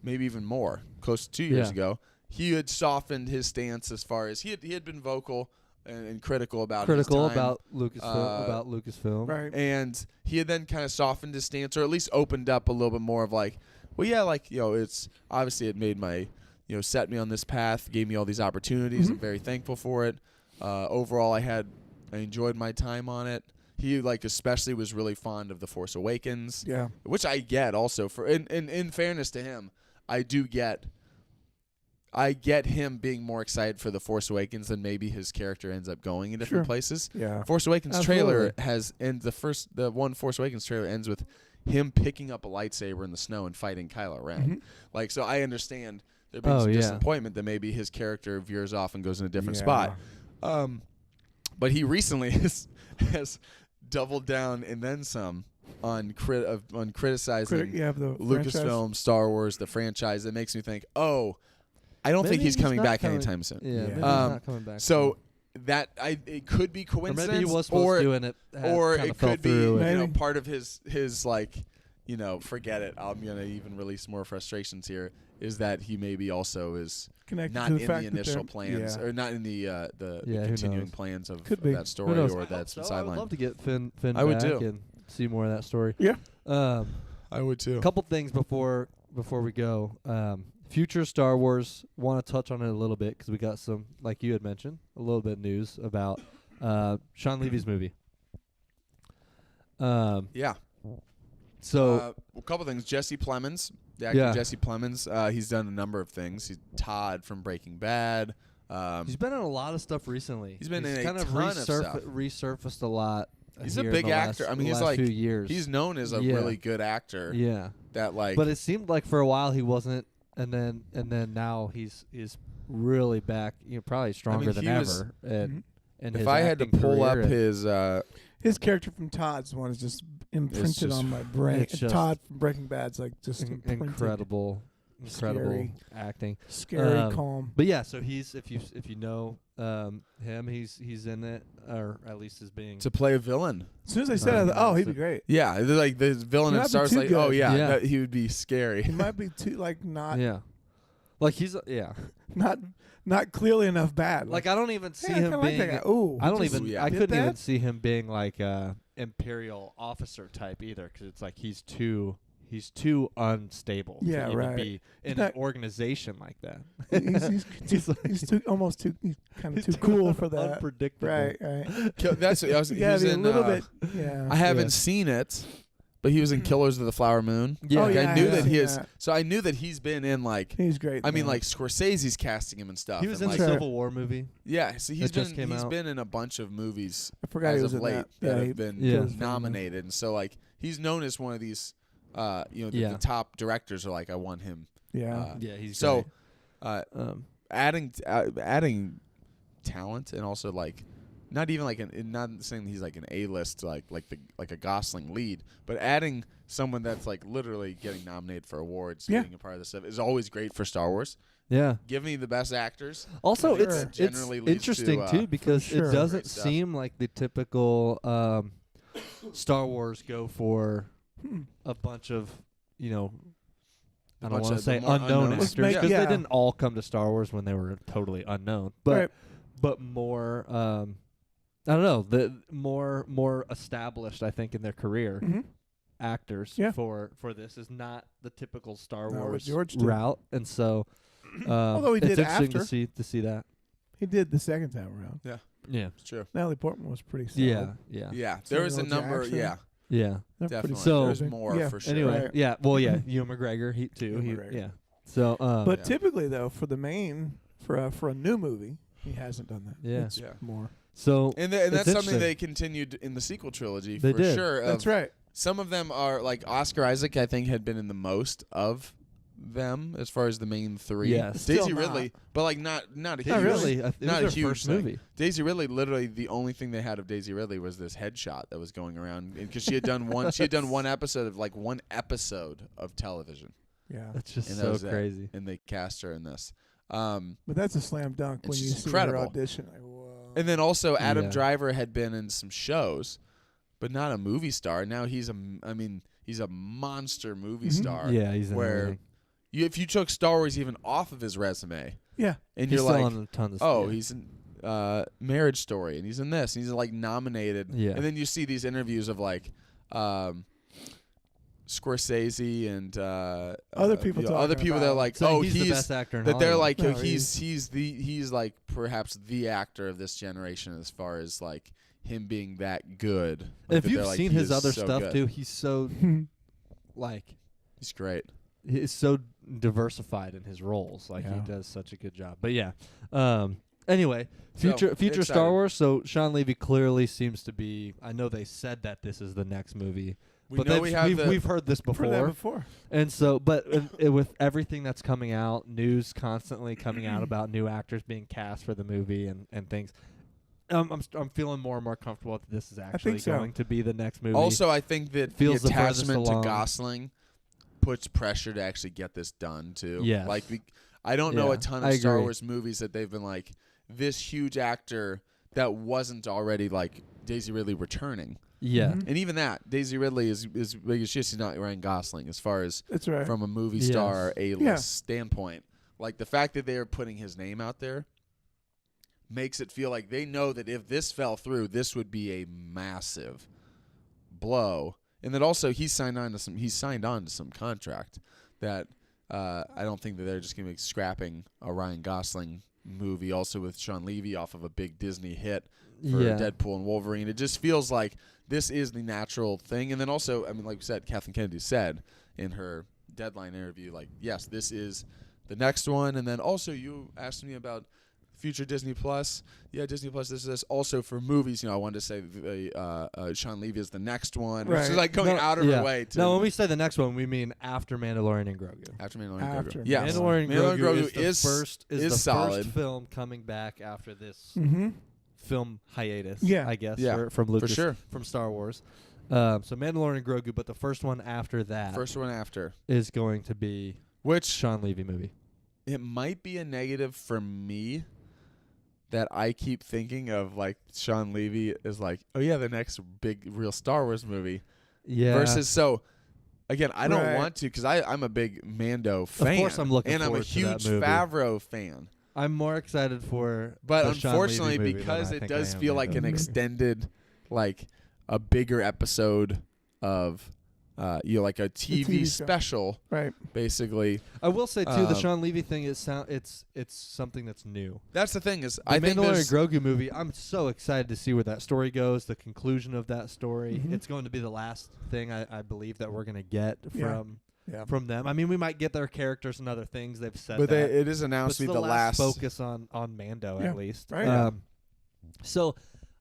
maybe even more, close to 2 years ago, he had softened his stance as far as he had been vocal and critical about Lucasfilm. Right. And he had then kind of softened his stance, or at least opened up a little bit more of like, well, yeah, like, it's obviously it made my, set me on this path, gave me all these opportunities. I'm very thankful for it. Overall, I enjoyed my time on it. He especially was really fond of The Force Awakens. Yeah. Which I get also for in fairness to him, I get him being more excited for The Force Awakens than maybe his character ends up going in different places. Yeah. Force Awakens trailer the one Force Awakens trailer ends with him picking up a lightsaber in the snow and fighting Kylo Ren. So I understand there being some disappointment that maybe his character veers off and goes in a different spot. But he recently has doubled down and then some on criticizing Lucasfilm, Star Wars, the franchise. That makes me think, I don't think he's coming back anytime soon. Yeah, maybe he's not coming back. So it could be coincidence, or maybe he was supposed to, and it could be part of his forget it. I'm gonna even release more frustrations here. Is that he maybe also is Connected not to in the the fact that initial they're- plans, or not in the who continuing knows? plans of Could be. that story, knows? or that's been I would sidelined. love to get Finn I would back too. and see more of that story. Yeah. I would too. A couple things before we go. Future Star Wars, want to touch on it a little bit because we got some, like you had mentioned, a little bit of news about Sean Levy's movie. Yeah. So a couple things. Jesse Plemons, the actor Jesse Plemons, he's done a number of things. He's Todd from Breaking Bad. he's been in a lot of stuff recently. He's been in a kind of ton of stuff. resurfaced a lot. He's a here in big the actor. last- I mean, the he's last like few years. he's known as a Yeah. really good actor. Yeah. That like, But it seemed like for a while he wasn't, and then now he's really back. Probably stronger than he was- ever. And if I had to pull up his character from Todd's one is just imprinted just- on my brain. it's just Todd from Breaking Bad's like just imprinted. incredible Scary. acting. Scary, calm. But yeah, so he's if you know him, he's in it, or at least is being. to play a villain. As soon as I said, I thought, he'd be great. Yeah, they're like the villain He in might be Star Wars. too Like, good. oh yeah, Yeah. that, he would be scary. He might be too not like he's not clearly enough bad. like I don't even see hey, I him kinda like being. that guy. Ooh, I don't just even. yeah. I did couldn't even that? see him being like a imperial officer type either, because it's like he's too unstable Yeah, to even right. be in not- an organization like that. He's too almost too kind of too cool for that. Unpredictable. Right. That's I was. He Yeah, was a in. little bit. Yeah. I haven't Yeah. seen it, but he was in Killers of the Flower Moon. Yeah. Oh, Like, yeah, I knew I've that he seen is. that. So I knew that he's been in like. He's great. I mean, man. like Scorsese's casting him and stuff. He was and in like, the Civil War movie. yeah. So he's that just been came out. been in a bunch of movies I forgot as he was of in late that. that Yeah, have been Yeah. nominated, and so like he's known as one of these. The Yeah. top directors are like, I want him. Yeah. Yeah, he's So, great. adding talent and also like not even like not saying he's like an A-list like a Gosling lead, but adding someone that's like literally getting nominated for awards, Yeah. being a part of this stuff is always great for Star Wars. Yeah. Give me the best actors. Also, Sure. it's Generally leads interesting to, too, because sure. it doesn't Great stuff. seem like the typical Star Wars go for a bunch of I don't bunch want to of say the more unknown unknown actors, actors. because Yeah. they didn't all come to Star Wars when they were totally unknown, but Right. but more I don't know, the more established, I think, in their career. Mhm. Actors Yeah. for this is not the typical Star Not what Wars George did. route, and so Although he it's did interesting after. to see that. He did the second time around. Yeah, It's true. Natalie Portman was pretty solid. Yeah, there was a Samuel number. Jackson. Yeah, yeah. They're definitely. pretty So- There's solid. more Yeah. for sure. Anyway, Right. yeah. Well, yeah. Ewan McGregor, he too. Ewan He McGregor. yeah. So, But Yeah. typically, though, for the main for a new movie, he hasn't done that. Yeah. It's Yeah. more. so And It's that's something interesting. they continued in the sequel trilogy They for did. sure. That's right. Some of them are like Oscar Isaac. I think had been in the most of them as far as the main three. Yes. Daisy Still not. Ridley, but like not a not huge. really. It not a was their huge first thing. movie. Daisy Ridley, literally the only thing they had of Daisy Ridley was this headshot that was going around because she had done one episode of television, Yeah. That's just and that so was it. crazy. and they cast her in this. But that's a slam dunk when It's you just see incredible. her audition. Like, whoa. And then also Adam Yeah. Driver had been in some shows, but not a movie star. Now he's a monster movie Mhm. star. Yeah, he's in where everything. if you took Star Wars even off of his resume, Yeah. and He's you're still like, on a ton of oh, stuff. he's in Marriage Story, and he's in this, and he's like nominated. Yeah. And then you see these interviews of like Scorsese and Other people other talking people that are about- like, saying oh, he's the best actor in that they're Hollywood. like, No, oh, he's like perhaps the actor of this generation as far as like him being that good. Like, If that you've they're like, seen he his is other so stuff good. too, he's so like He's great. he's so diversified in his roles. Like he Yeah. does such a good job. But yeah. Anyway, So, future excited. Star Wars. So Sean Levy clearly seems to be. I know they said that this is the next movie, but know we have we've heard this Heard that before. before. And so, but with everything that's coming out, news constantly coming out about new actors being cast for the movie and things. I'm feeling more and more comfortable that this is actually so. going to be the next movie. Also, I think that Feels the the furthest attachment to along. Gosling puts pressure to actually get this done too. Yes. Like I don't know Yeah, a ton I of Star agree. Wars movies that they've been like this huge actor that wasn't already like Daisy Ridley returning. yeah, Mhm. And even that, Daisy Ridley is big as shit. She's not Ryan Gosling as far as That's right. from a movie Yes. star A-list Yeah. standpoint. Like the fact that they are putting his name out there makes it feel like they know that if this fell through, this would be a massive blow. And that also he's signed on to some contract that I don't think that they're just going to be scrapping a Ryan Gosling movie also with Sean Levy off of a big Disney hit for yeah. Deadpool and Wolverine. It just feels like this is the natural thing. And then also, I mean, like we said, Kathleen Kennedy said in her Deadline interview, like, yes, this is the next one. And then also you asked me about future Disney Plus. Yeah, Disney Plus. This is also for movies. I wanted to say Sean Levy is the next one. Right. She's like going out of her way to. No, when we say the next one, we mean after Mandalorian and Grogu. After Mandalorian and Grogu. After. Yes. Mandalorian and Grogu is the solid. first film coming back after this film hiatus. Yeah. I guess. Yeah, from Lucas, for sure. from Star Wars. So Mandalorian and Grogu, but the first one after that is going to be which Sean Levy movie. It might be a negative for me that I keep thinking of like Sean Levy is like, oh yeah, the next big real Star Wars movie. Yeah. Versus again, I don't Right. want to because I'm a big Mando fan. Of course, I'm looking and I'm a forward to that huge movie. Favreau fan. I'm more excited for But the Sean Levy unfortunately, movie because than I it think does I am feel like Mando. an extended, like a bigger episode of, like a TV, TV show. special, Right. basically. I will say too, the Um, Sean Levy thing is it's something that's new. That's the thing is, The I think Mandalorian there's Grogu movie. I'm so excited to see where that story goes. The conclusion of that story. Mhm. It's going to be the last thing I believe that we're going to get Yeah. Yeah. from them. I mean, we might get their characters and other things they've said. but that, it is but announced it's to be the last focus on Mando Yeah. at least. Right. So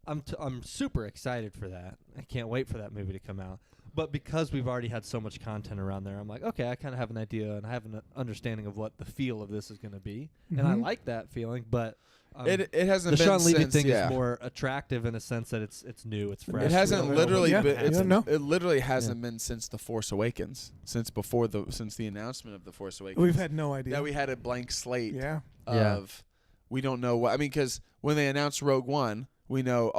I'm super excited for that. I can't wait for that movie to come out. But because we've already had so much content around there, I'm like, okay, I kind of have an idea and I have an understanding of what the feel of this is going to be, and I Mhm. like that feeling. But It hasn't the been Sean Levy since, thing yeah. is more attractive in a sense that it's new, it's fresh. It hasn't Yeah. literally Yeah. been. You don't know. It literally hasn't been since The Force Awakens. Since the announcement of The Force Awakens. We've had no idea. that we had a blank slate Yeah. Yeah. of we don't know what. I mean, because when they announced Rogue One, we know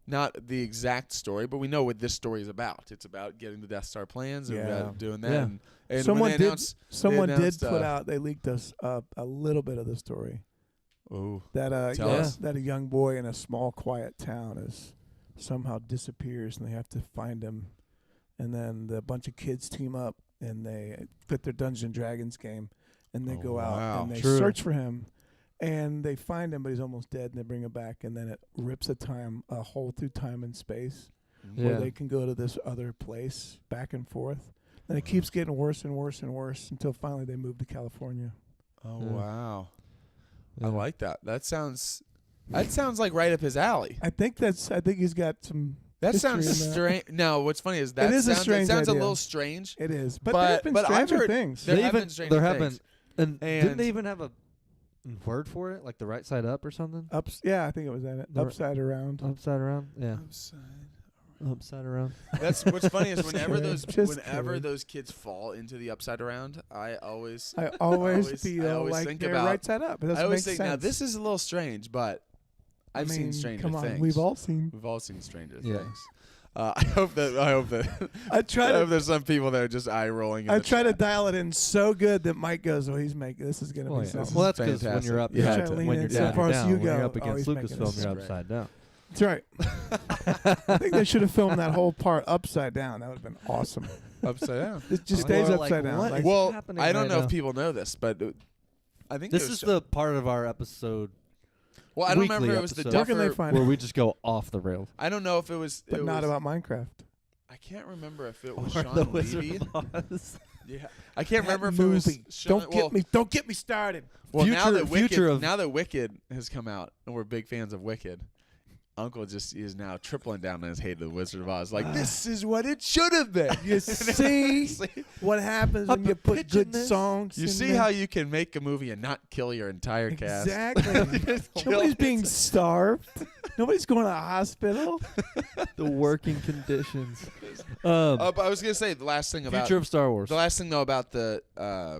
not the exact story, but we know what this story is about. It's about getting the Death Star plans and Yeah. about doing that. Yeah. And when Someone they did. announced, Someone announced, did put out. They leaked us a little bit of the story. oh, That Tell us. that a young boy in a small quiet town is somehow disappears and they have to find him, and then a bunch of kids team up and they fit their Dungeons and Dragons game and they Oh, go out wow. and they True. search for him and they find him but he's almost dead and they bring him back and then it rips a hole through time and space where Yeah. they can go to this other place back and forth, and it keeps getting worse and worse and worse until finally they move to California. oh Yeah. wow, Yeah. I like that. That sounds like right up his alley. I think he's got some. That history sounds in that. strange. No, what's funny is that It is a sounds, strange it sounds idea. a little strange. It is, but But- there have been but I've stranger heard things. there have even been stranger there have things. been, and didn't And- they even have a word for it, like the right side up or something? Yeah, I think it was that. The- Upside around. Upside around, yeah. Upside. Upside around. That's what's funny is whenever Just whenever kidding. those kids fall into the upside around, I always I always always- feel I always like think they're about- right side up. It doesn't I always make think now sense. this is a little strange, but I've seen stranger come on, things. we've all seen. We've all seen stranger Yeah. things. I hope that I I try to hope there's some people that are just eye rolling. I try to dial it in so good that Mike goes, "Oh, this is gonna Oh, be yeah. something." Well, that's because when fantastic. you're up, You had down, to. when Lean you're in so down, far you're as down. you When you're go, up against always making Lucasfilm, this you're great. upside down. That's right. I think they should have filmed that whole part upside down. That would have been awesome. upside down. It just People stays are like, upside down. "What Like, is Well, happening I don't right know now?" if people know this, but I think This it was is the part of our episode well. I don't weekly remember if it was the episode. where can they Duffer. find where it? we just go off the rails. I don't know if it was. But it not was, about Minecraft. I can't remember if it was Or Sean the Wizard Levy. of Oz. Yeah, I can't remember if That it was. movie. Sean, Don't get me started. Well, now Future- that Wicked, future of- now that Wicked has come out, and we're big fans of Wicked, Uncle just is now tripling down on his hate of the Wizard of Oz. Like, this is what it should have been. You see what happens when you put pitching good this. songs. You in see there? how you can make a movie and not kill your entire cast. Exactly. Just kill Nobody's it. being starved. Nobody's going to a hospital. The working conditions. But I was gonna say the last thing about Future of Star Wars. the last thing though about the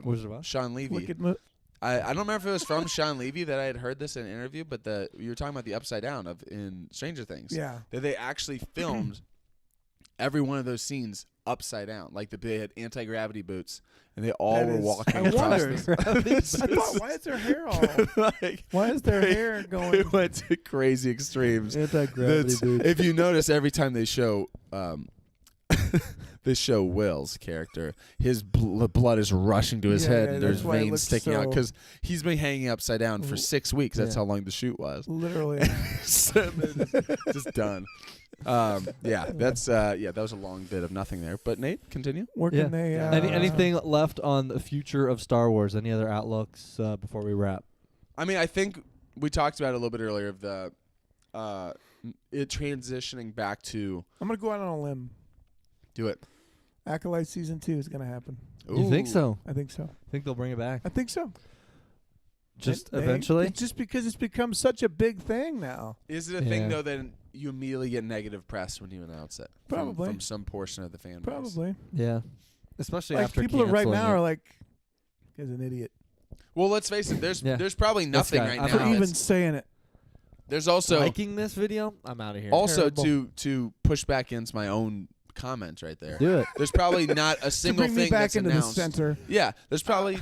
Wizard of Oz. Sean Levy. Wicked mo- I don't remember if it was from Sean Levy that I had heard this in an interview, but you were talking about the upside down of in Stranger Things. Yeah. That they actually filmed every one of those scenes upside down. Like they had anti-gravity boots and they all That were is- walking I across wondered. this. I thought, why is their hair all? Like, Why is their hair going? it went to crazy extremes. Anti-gravity That's- boots. if you notice, every time they show Will's character, his blood is rushing to his Yeah, head, yeah, and there's that's why it veins looks sticking out so- because he's been hanging upside down for 6 weeks. That's Yeah. how long the shoot was. Literally. So they're just done. Yeah, that was a long bit of nothing there. But Nate, continue. Where Yeah. can they? Yeah. Anything left on the future of Star Wars? Any other outlooks before we wrap? I mean, I think we talked about it a little bit earlier of the it transitioning back to. I'm gonna go out on a limb. Do it. Acolyte season 2 is gonna happen. You think so? I think so. Think they'll bring it back? I think so. Just They- eventually? it's just because it's become such a big thing now. Is it a thing though that you immediately get negative press when you announce it? Probably. From some portion of the fan base. Probably. Yeah. Especially Like after people right canceling now it. are like, "Guy's an idiot." Well, let's face it. There's Yeah. there's probably This nothing guy, right For now. even that's- saying it. There's also liking this video, I'm out of here. also Terrible. to push back against my own comment right there. Do it. There's probably not a To single bring me thing back that's into announced. the center. Yeah, there's probably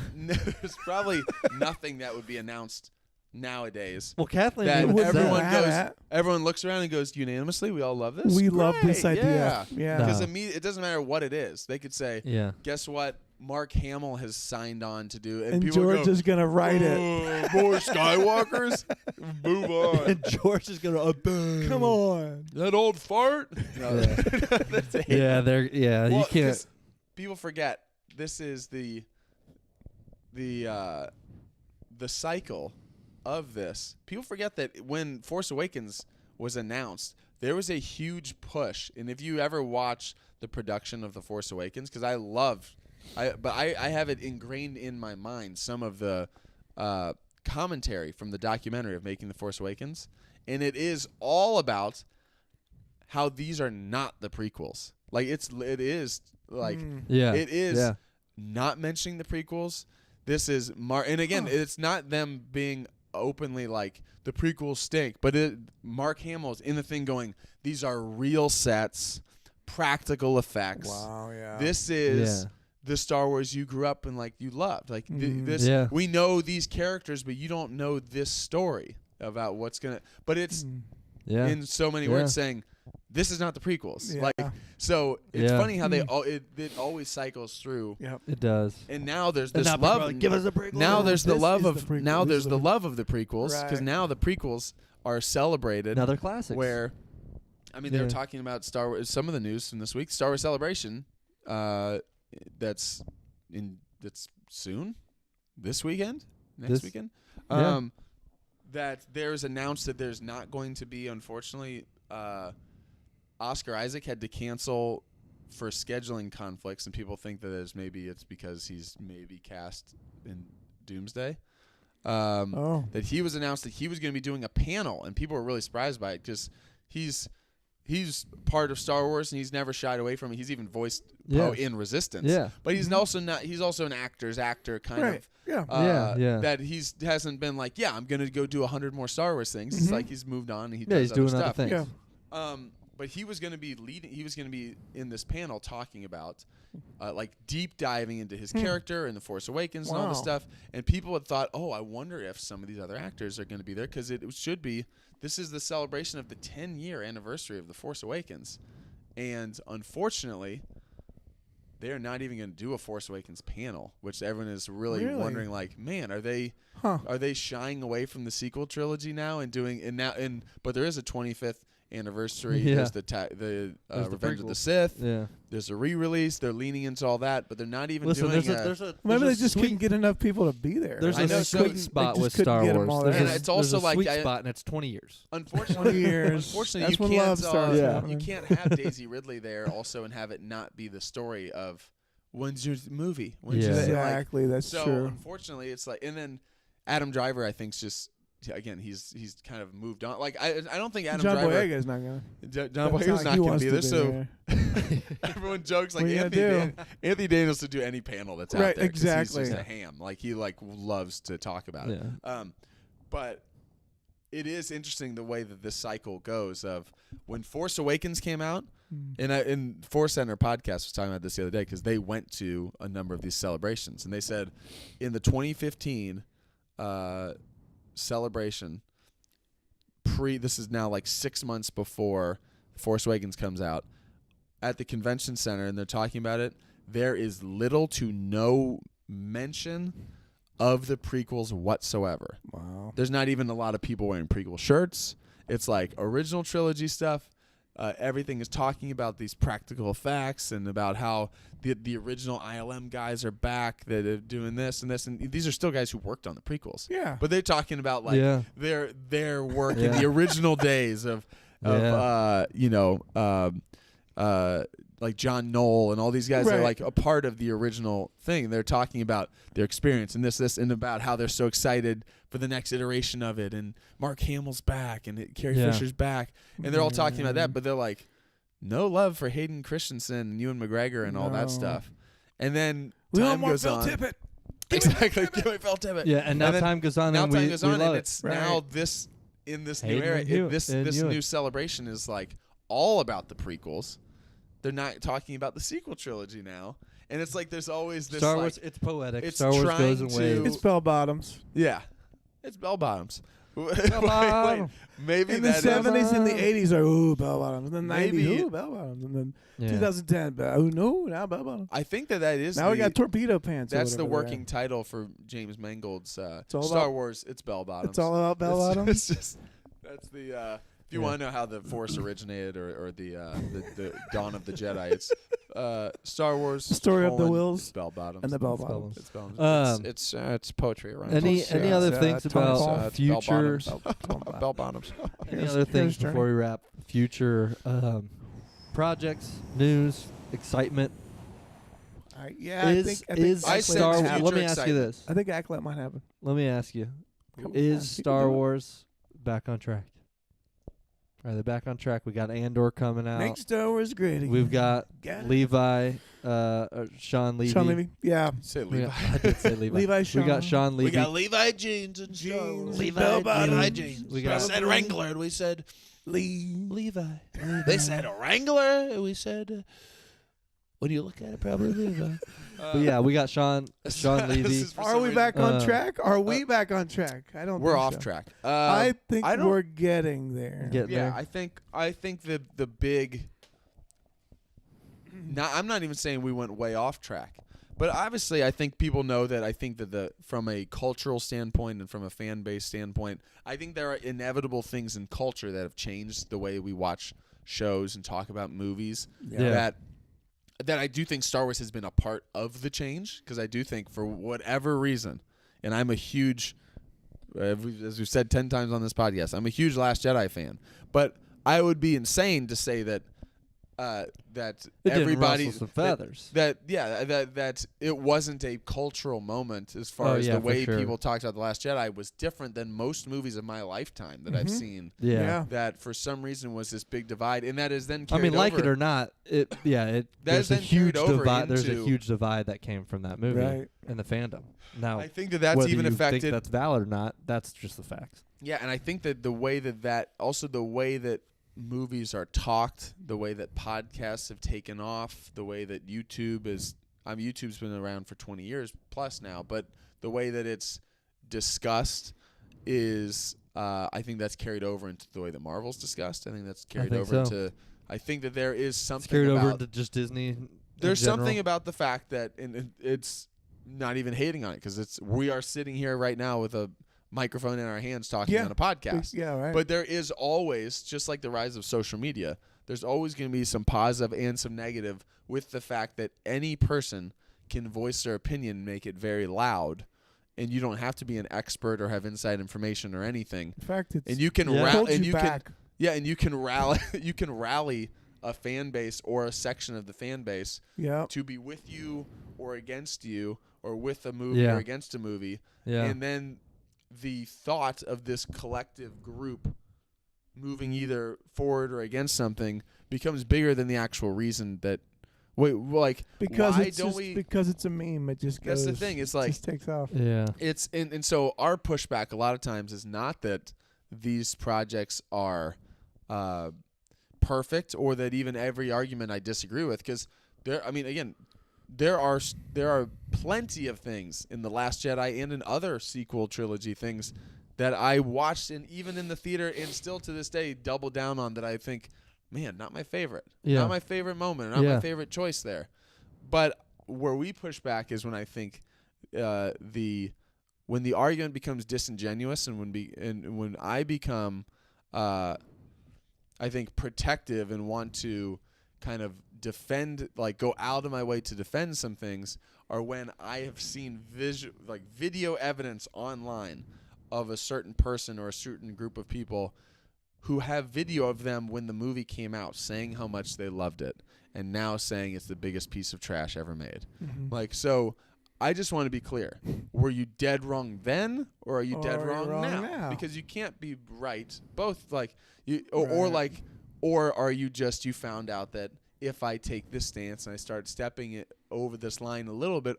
nothing that would be announced nowadays. Well, Kathleen, That even said- everyone mad goes. at. Everyone looks around and goes unanimously. We all love this. We love this Great, idea. Yeah, Yeah. No. because it doesn't matter what it is. They could say, Yeah. "Guess what? Mark Hamill has signed on to do," And people George go, is gonna write it. More Skywalkers. Move on. And George is gonna boom. Come on. That old fart. No, Yeah. that's it. Yeah, Well, you can't. 'cause people forget this is the cycle of this. People forget that when Force Awakens was announced, there was a huge push. And if you ever watch the production of the Force Awakens, because I have it ingrained in my mind, some of the commentary from the documentary of making the Force Awakens, and it is all about how these are not the prequels. Like it is like Yeah. it is Yeah. not mentioning the prequels. This is and again, it's not them being openly like the prequels stink, but Mark Hamill's in the thing going, these are real sets, practical effects. Wow, yeah. This is Yeah. the Star Wars you grew up and like you loved. Like this, Yeah. we know these characters, but you don't know this story about what's gonna. But it's Yeah. in so many words saying, this is not the prequels. Yeah. Like so, it's Yeah. funny how it always cycles through. Yep. It does. And now there's And this now people are love. like, give us a prequel. Now there's the This love is of the prequel. now This there's is the the love of the prequels because Right. now the prequels are celebrated. Now they're classics. Where, I mean, they were Yeah. talking about Star Wars. Some of the news from this week, Star Wars Celebration, that's soon, this weekend, next weekend. Yeah. That there's announced that there's not going to be, unfortunately, Oscar Isaac had to cancel for scheduling conflicts, and people think that it's because he's maybe cast in Doomsday. That he was announced that he was going to be doing a panel, and people were really surprised by it because he's part of Star Wars and he's never shied away from it. He's even voiced Poe in Resistance. Yeah. But he's also not. He's also an actor's actor, kind Right. of. Yeah. Yeah. That hasn't been like, yeah, I'm gonna go do 100 more Star Wars things. It's like he's moved on and he does he's other doing stuff. other things. Yeah. But he was gonna be leading. He was gonna be in this panel talking about, like deep diving into his character and the Force Awakens and all this Wow. stuff. And people had thought, oh, I wonder if some of these other actors are gonna be there because it should be. This is the celebration of the 10-year anniversary of the Force Awakens, and unfortunately, they are not even going to do a Force Awakens panel, which everyone is really wondering. Like, man, are they shying away from the sequel trilogy now and doing but there is a 25th anniversary. Yeah. There's the Revenge of the prequel. Sith. Yeah. There's a re-release. They're leaning into all that, but they're not even Listen, doing there's a Maybe there's they just a couldn't sweet, get enough people to be there. there's I a know, so sweet spot they with just couldn't Star get 'em Wars. all There's there. a, And it's also there's a like sweet I- spot, and it's 20 years. Unfortunately, 20 years. unfortunately, That's you when can't. love starts You happening. can't have Daisy Ridley there also and have it not be the story of when's your movie. When's Yeah. your like, Exactly. That's so true. unfortunately, it's like, and then Adam Driver, I think, is just again he's kind of moved on. Like I don't think Adam John Driver. Boyega's not gonna. John Boyega's not going to be there. So everyone jokes like What are you Anthony Daniels to do any panel that's out Right, there. 'Cause exactly. He's just a ham. Like he loves to talk about it. Yeah. But it is interesting the way that this cycle goes of when Force Awakens came out, and Force Center podcast was talking about this the other day because they went to a number of these celebrations and they said in the 2015 celebration, this is now like 6 months before Force Awakens comes out, at the convention center, and they're talking about it, there is little to no mention of the prequels whatsoever. Wow. There's not even a lot of people wearing prequel shirts. It's like original trilogy stuff. everything is talking about these practical effects and about how the original ILM guys are back that are doing this and this, and these are still guys who worked on the prequels. Yeah. But they're talking about like their work in the original days of like John Knoll and all these guys are like a part of the original thing. They're talking about their experience and this, and about how they're so excited for the next iteration of it. And Mark Hamill's back and Carrie Fisher's back. And they're all talking about that, but they're like, no love for Hayden Christensen and Ewan McGregor and all that stuff. And then time goes on. Tippett. Exactly. Give me Phil Tippett. Yeah, and now time goes on. Now and time goes on, and it's Right. now this in this Hayden new era. and Ewan- This and Ewan. new celebration is like all about the prequels. They're not talking about the sequel trilogy now, and it's like there's always this Star Wars. like, It's poetic. it's Star Wars goes trying in to- waves. It's bell bottoms. yeah, it's bell bottoms. bottom. Maybe In the that is- 70s and the 80s are ooh bell bottoms. And the 90s Maybe- ooh bell bottoms. And then Yeah. 2010 oh no now bell bottoms. I think that is Now we the- got torpedo pants. or that's the whatever they working title for James Mangold's all Star about- Wars. It's bell are. bottoms. It's all about bell bottoms. It's just that's the. If you want to know how the Force originated or the dawn of the Jedi, it's Star Wars. The story of the Wills It's bell bottoms. and the bell Bell bottoms. It's bell bottoms. Um, It's poetry around. Any other things about future? Bell bottoms. Any other things Journey. before we wrap? Future projects, news, excitement. Yeah, Is I think I Acklet said Star? might future happen. Let me ask you excitement. this. I think Acklet might happen. Let me ask you: Come on, Is you can Star do it. Wars back on track? Are they back on track? We got Andor coming out. Make Star Wars great again. We've got Got it. Levi, Sean Levy. Sean Levy. Yeah. Say We Levi. got- I did say Levi. Levi We Sean. got Sean Levy. We got Levi jeans and Jeans, Levi bell bottoms. jeans. We We got- said Wrangler, and we said Levi. they said a Wrangler, and we said when you look at it, probably Levi. But yeah, we got Sean Levy. Are we back on Uh, track? Are we back on track? I don't. We're think off so. track. I think I don't- we're getting there. Getting Yeah, there. I think the big. I'm not even saying we went way off track, but obviously I think people know that. I think that from a cultural standpoint and from a fan base standpoint, I think there are inevitable things in culture that have changed the way we watch shows and talk about movies. Yeah. That I do think Star Wars has been a part of the change, because I do think for whatever reason, and I'm a huge, as we've said 10 times on this podcast, I'm a huge Last Jedi fan, but I would be insane to say that that It didn't everybody rustle some feathers. that it wasn't a cultural moment as far as yeah, the for way sure. people talked about The Last Jedi was different than most movies of my lifetime that I've Mhm. seen. Yeah. That for some reason was this big divide, and that is then I carried mean, like over. it or not, it That there's is a then carried huge over divide. There's a into- huge divide that came from that movie Right. and the fandom. Now, I think that's whether even you affected. think that's valid or not, that's just the facts. Yeah, and I think that the way that movies are talked, the way that podcasts have taken off, the way that YouTube is. YouTube's been around for 20 years plus now, but the way that it's discussed is, I think that's carried over into the way that Marvel's discussed. I think that's carried think over so. into. I think that there is It's something carried over about. into just Disney. in There's something general. about the fact that, and it's not even hating on it, because we are sitting here right now with a microphone in our hands talking Yeah. on a podcast. Yeah, right. But there is always, just like the rise of social media, there's always going to be some positive and some negative with the fact that any person can voice their opinion and make it very loud, and you don't have to be an expert or have inside information or anything. in fact, it's And you can Yeah. holds and you you back. and you can rally you can rally a fan base or a section of the fan base Yeah. to be with you or against you, or with a movie Yeah. or against a movie. Yeah. And then the thought of this collective group moving either forward or against something becomes bigger than the actual reason that Because why it's don't just we because it's a meme. It just goes. That's the thing, it's it like- just takes off. Yeah. it's and so our pushback a lot of times is not that these projects are perfect, or that even every argument I disagree with, because there are plenty of things in The Last Jedi and in other sequel trilogy things that I watched, and even in the theater, and still to this day double down on, that I think, man, not my favorite. Yeah. Not my favorite moment, not Yeah. my favorite choice there. But where we push back is when I think when the argument becomes disingenuous, and when I become I think, protective and want to kind of defend, like go out of my way to defend some things, are when I have seen video evidence online of a certain person or a certain group of people who have video of them when the movie came out saying how much they loved it and now saying it's the biggest piece of trash ever made. Like, so I just want to be clear. Were you dead wrong then, or are you dead wrong now? Because you can't be right both, like you or are you just, you found out that if I take this stance and I start stepping it over this line a little bit,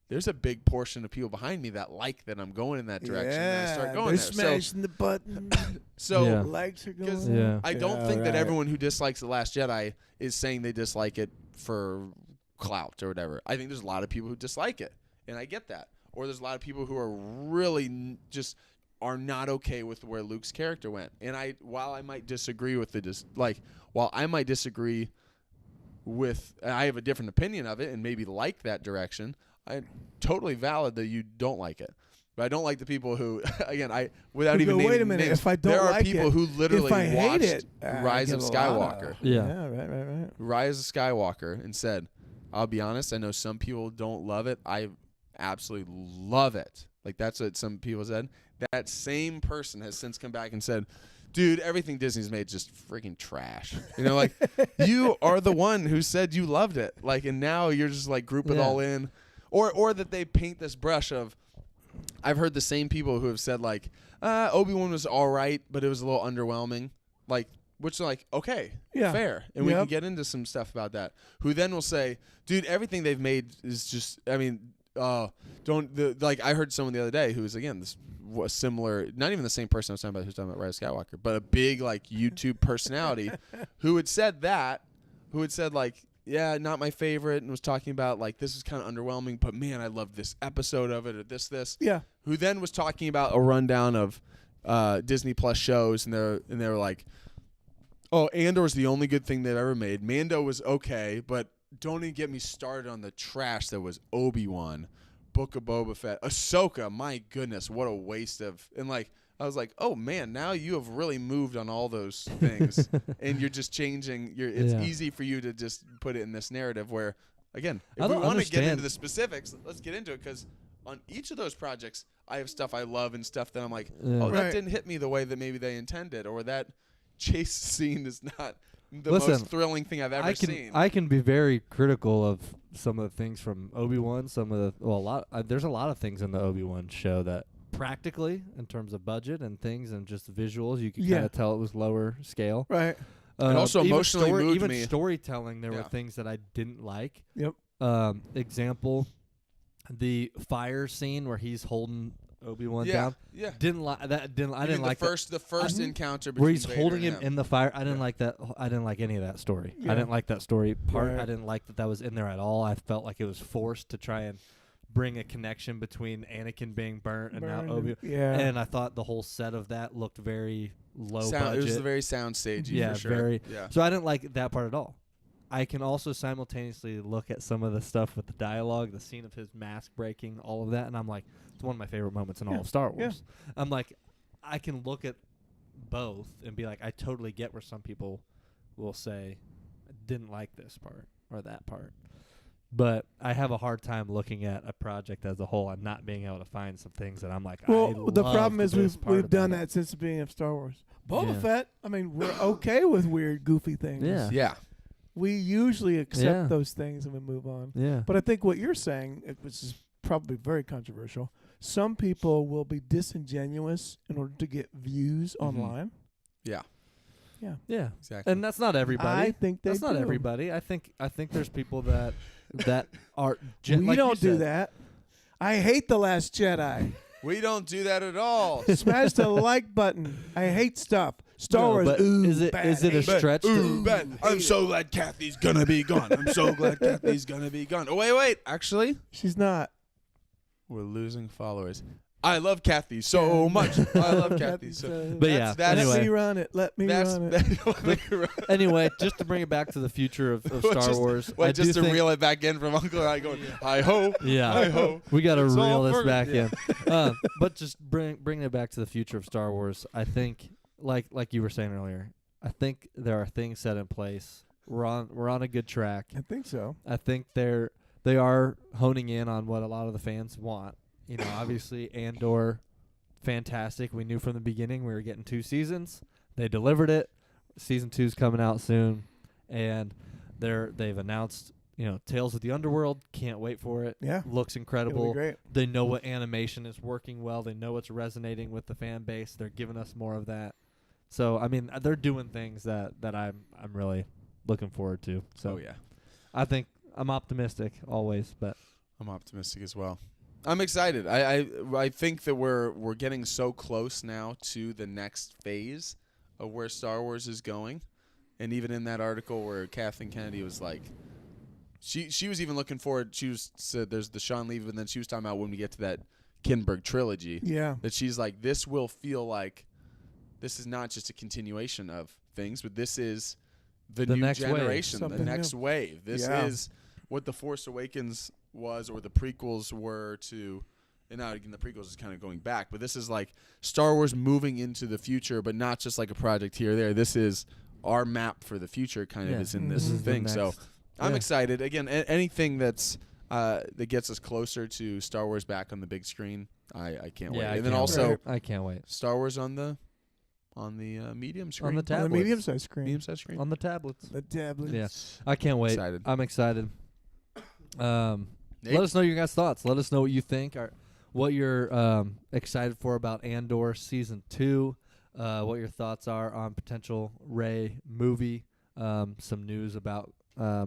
there's a big portion of people behind me that like that I'm going in that direction. And I start going they're there. smashing the button. So Likes are going. I don't think that everyone who dislikes The Last Jedi is saying they dislike it for clout or whatever. I think there's a lot of people who dislike it, and I get that. Or there's a lot of people who are really just are not okay with where Luke's character went. And while I might disagree with I have a different opinion of it and maybe like that direction, I totally valid that you don't like it. But I don't like the people who, again, without even naming wait a minute, names, if I don't there are like people it, who literally watched Rise of Skywalker. Right. Rise of Skywalker, and said, I'll be honest, I know some people don't love it. I absolutely love it. Like, that's what some people said. That same person has since come back and said, dude, everything Disney's made is just freaking trash. You know, like, you are the one who said you loved it. Like, and now you're just like group it all in. Or that they paint this brush of, I've heard the same people who have said, like, Obi-Wan was all right, but it was a little underwhelming. Like, which are like, okay, fair. And we can get into some stuff about that. Who then will say, dude, everything they've made is just, I mean, like, I heard someone the other day who was, again, this was similar, not even the same person I was talking about who's talking about Rise of Skywalker, but a big, like, YouTube personality who had said, like, yeah, not my favorite, and was talking about, like, this is kind of underwhelming, but man, I loved this episode of it, or this. Yeah. Who then was talking about a rundown of Disney Plus shows, and they were like, oh, Andor's the only good thing they've ever made. Mando was okay, but don't even get me started on the trash that was Obi-Wan, Book of Boba Fett, Ahsoka. My goodness, what a waste of. And, like, I was like, oh man, now you have really moved on all those things, and you're just changing. It's easy for you to just put it in this narrative where, again, if we want to get into the specifics, let's get into it, because on each of those projects, I have stuff I love and stuff that I'm like, that didn't hit me the way that maybe they intended, or that chase scene is not the most thrilling thing I've ever seen. I can be very critical of some of the things from Obi-Wan. There's a lot of things in the Obi-Wan show that practically, in terms of budget and things and just visuals, you could kind of tell it was lower scale. Right. And also emotionally moved me. Even storytelling, there were things that I didn't like. Yep. Example, the fire scene where he's holding Obi-Wan down. Yeah. Didn't like that. I didn't like the first encounter between where he's Vader holding and him in the fire. I didn't like that. I didn't like any of that story. I didn't like that story part. I didn't like that was in there at all. I felt like it was forced to try and bring a connection between Anakin being burnt and now Obi-Wan. Yeah. And I thought the whole set of that looked very low budget. It was very sound stagey, for sure. So I didn't like that part at all. I can also simultaneously look at some of the stuff with the dialogue, the scene of his mask breaking, all of that, and I'm like, it's one of my favorite moments in all of Star Wars. Yeah. I'm like, I can look at both and be like, I totally get where some people will say, I didn't like this part or that part. But I have a hard time looking at a project as a whole and not being able to find some things that I'm like, the problem is we've done that since the beginning of Star Wars. Boba Fett, I mean, we're okay with weird, goofy things. Yeah. We usually accept those things and we move on. Yeah. But I think what you're saying, which is probably very controversial, some people will be disingenuous in order to get views online. Yeah. Yeah. Exactly. And that's not everybody. I think that's not everybody. I think there's people that are we don't do that. I hate The Last Jedi. We don't do that at all. Smash the like button. I hate stuff. Star Wars. Is it a stretch? Bad. I'm so glad Kathy's gonna be gone. I'm so glad Kathy's gonna be gone. Oh wait. Actually, she's not. We're losing followers. I love Kathy so much. I love Kathy. But anyway. Let me run it. Let me run it. Anyway, just to bring it back to the future of Star Wars. Just to reel it back in from Uncle and I going, I hope. Yeah. I hope. We got to reel this back in. But just bring it back to the future of Star Wars. I think, like you were saying earlier, I think there are things set in place. We're on a good track. I think so. I think they are honing in on what a lot of the fans want. You know, obviously Andor, fantastic. We knew from the beginning we were getting 2 seasons. They delivered it. Season 2's coming out soon, and they've announced, you know, Tales of the Underworld. Can't wait for it. Yeah. Looks It'll incredible. be great. They know what animation is working well. They know what's resonating with the fan base. They're giving us more of that. So I mean, they're doing things that I'm really looking forward to. So yeah. I think I'm optimistic always, but I'm optimistic as well. I'm excited. I think that we're getting so close now to the next phase of where Star Wars is going. And even in that article where Kathleen Kennedy was like, she was even looking forward. She said there's the Sean Levy, and then she was talking about when we get to that Kinberg trilogy. Yeah. That she's like, this will feel like this is not just a continuation of things, but this is the new next wave. generation, the Something next new. wave. This Yeah. is what The Force Awakens was, or the prequels were to. And now again, the prequels is kind of going back, but this is like Star Wars moving into the future, but not just like a project here or there. This is our map for the future, kind of is in this This is the thing. So next. I'm Yeah. excited. Again, anything that gets us closer to Star Wars back on the big screen, I can't wait. I And then can't also wait. I can't wait. Star Wars on the medium screen, On the On the tablets. medium-sized screen. medium-sized screen. On the tablets. The tablets. Yeah. I can't wait. Excited. I'm excited. Nate? Let us know your guys' thoughts. Let us know what you think, or what you're excited for about Andor season 2. What your thoughts are on potential Rey movie. Some news about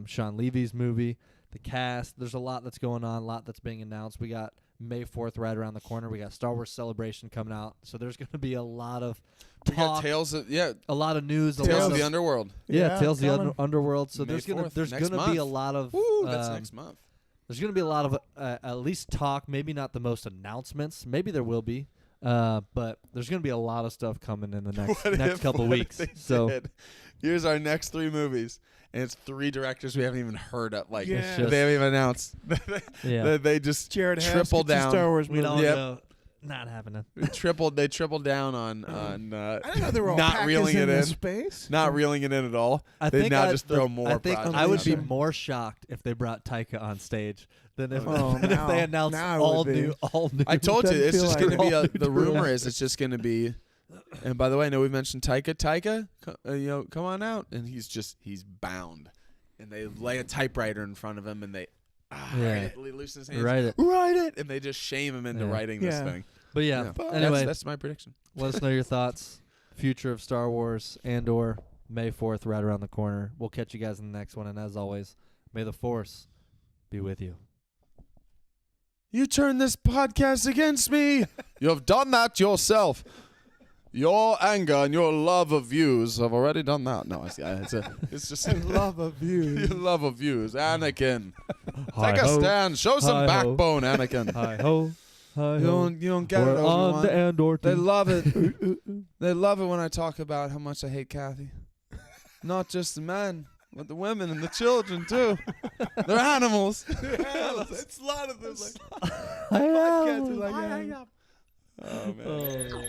Sean Levy's movie, the cast. There's a lot that's going on, a lot that's being announced. We got May 4th right around the corner. We got Star Wars Celebration coming out. So there's going to be a lot of We got talk, Tales of a lot of news, a Tales lot of the of Underworld. yeah, Tales of the coming. Underworld. So May there's gonna 4th, there's next gonna be a month. lot of Woo, that's next month. there's gonna be a lot of at least talk. Maybe not the most announcements. Maybe there will be, but there's gonna be a lot of stuff coming in the next couple weeks. So here's our next 3 movies, and it's 3 directors we haven't even heard of. Like Yeah. they haven't even announced. yeah, They just Jared Hess triple gets a down. Star Wars we movie. don't Yep. know. Not happening. They tripled down on I didn't know they were all not packers reeling it in in. space. not reeling it in at all. I They think now I- just throw more I think projects I would be together. more shocked if they brought Taika on stage than if, Oh, than if now- they announced now I all would be. new, all new. I told you Doesn't it's feel just like going to it. be All new the rumor directors. is it's just going to be. And by the way, I know we mentioned Taika, come on out, and he's bound, and they lay a typewriter in front of him, and they Yeah. loosen his hands, Write it. write it, and they just shame him into Yeah. writing this Yeah. thing. But yeah. But Anyway, that's my prediction. let us know your thoughts. Future of Star Wars, Andor, May 4th, right around the corner. We'll catch you guys in the next one. And as always, may the Force be with you. You turned this podcast against me. You have done that yourself. Your anger and your love of views have already done that. No, it's just Love of you. your love of views, Anakin. Hi Take a ho. stand. Show some Hi ho. backbone, Anakin. Hi ho. Hi You ho. don't get We're it, on Obi-Wan. the Andor They team. love it. They love it when I talk about how much I hate Kathy. Not just the men, but the women and the children too. They're animals. It's a lot of them. Hi ho. Podcasts are like, Oh man. Oh.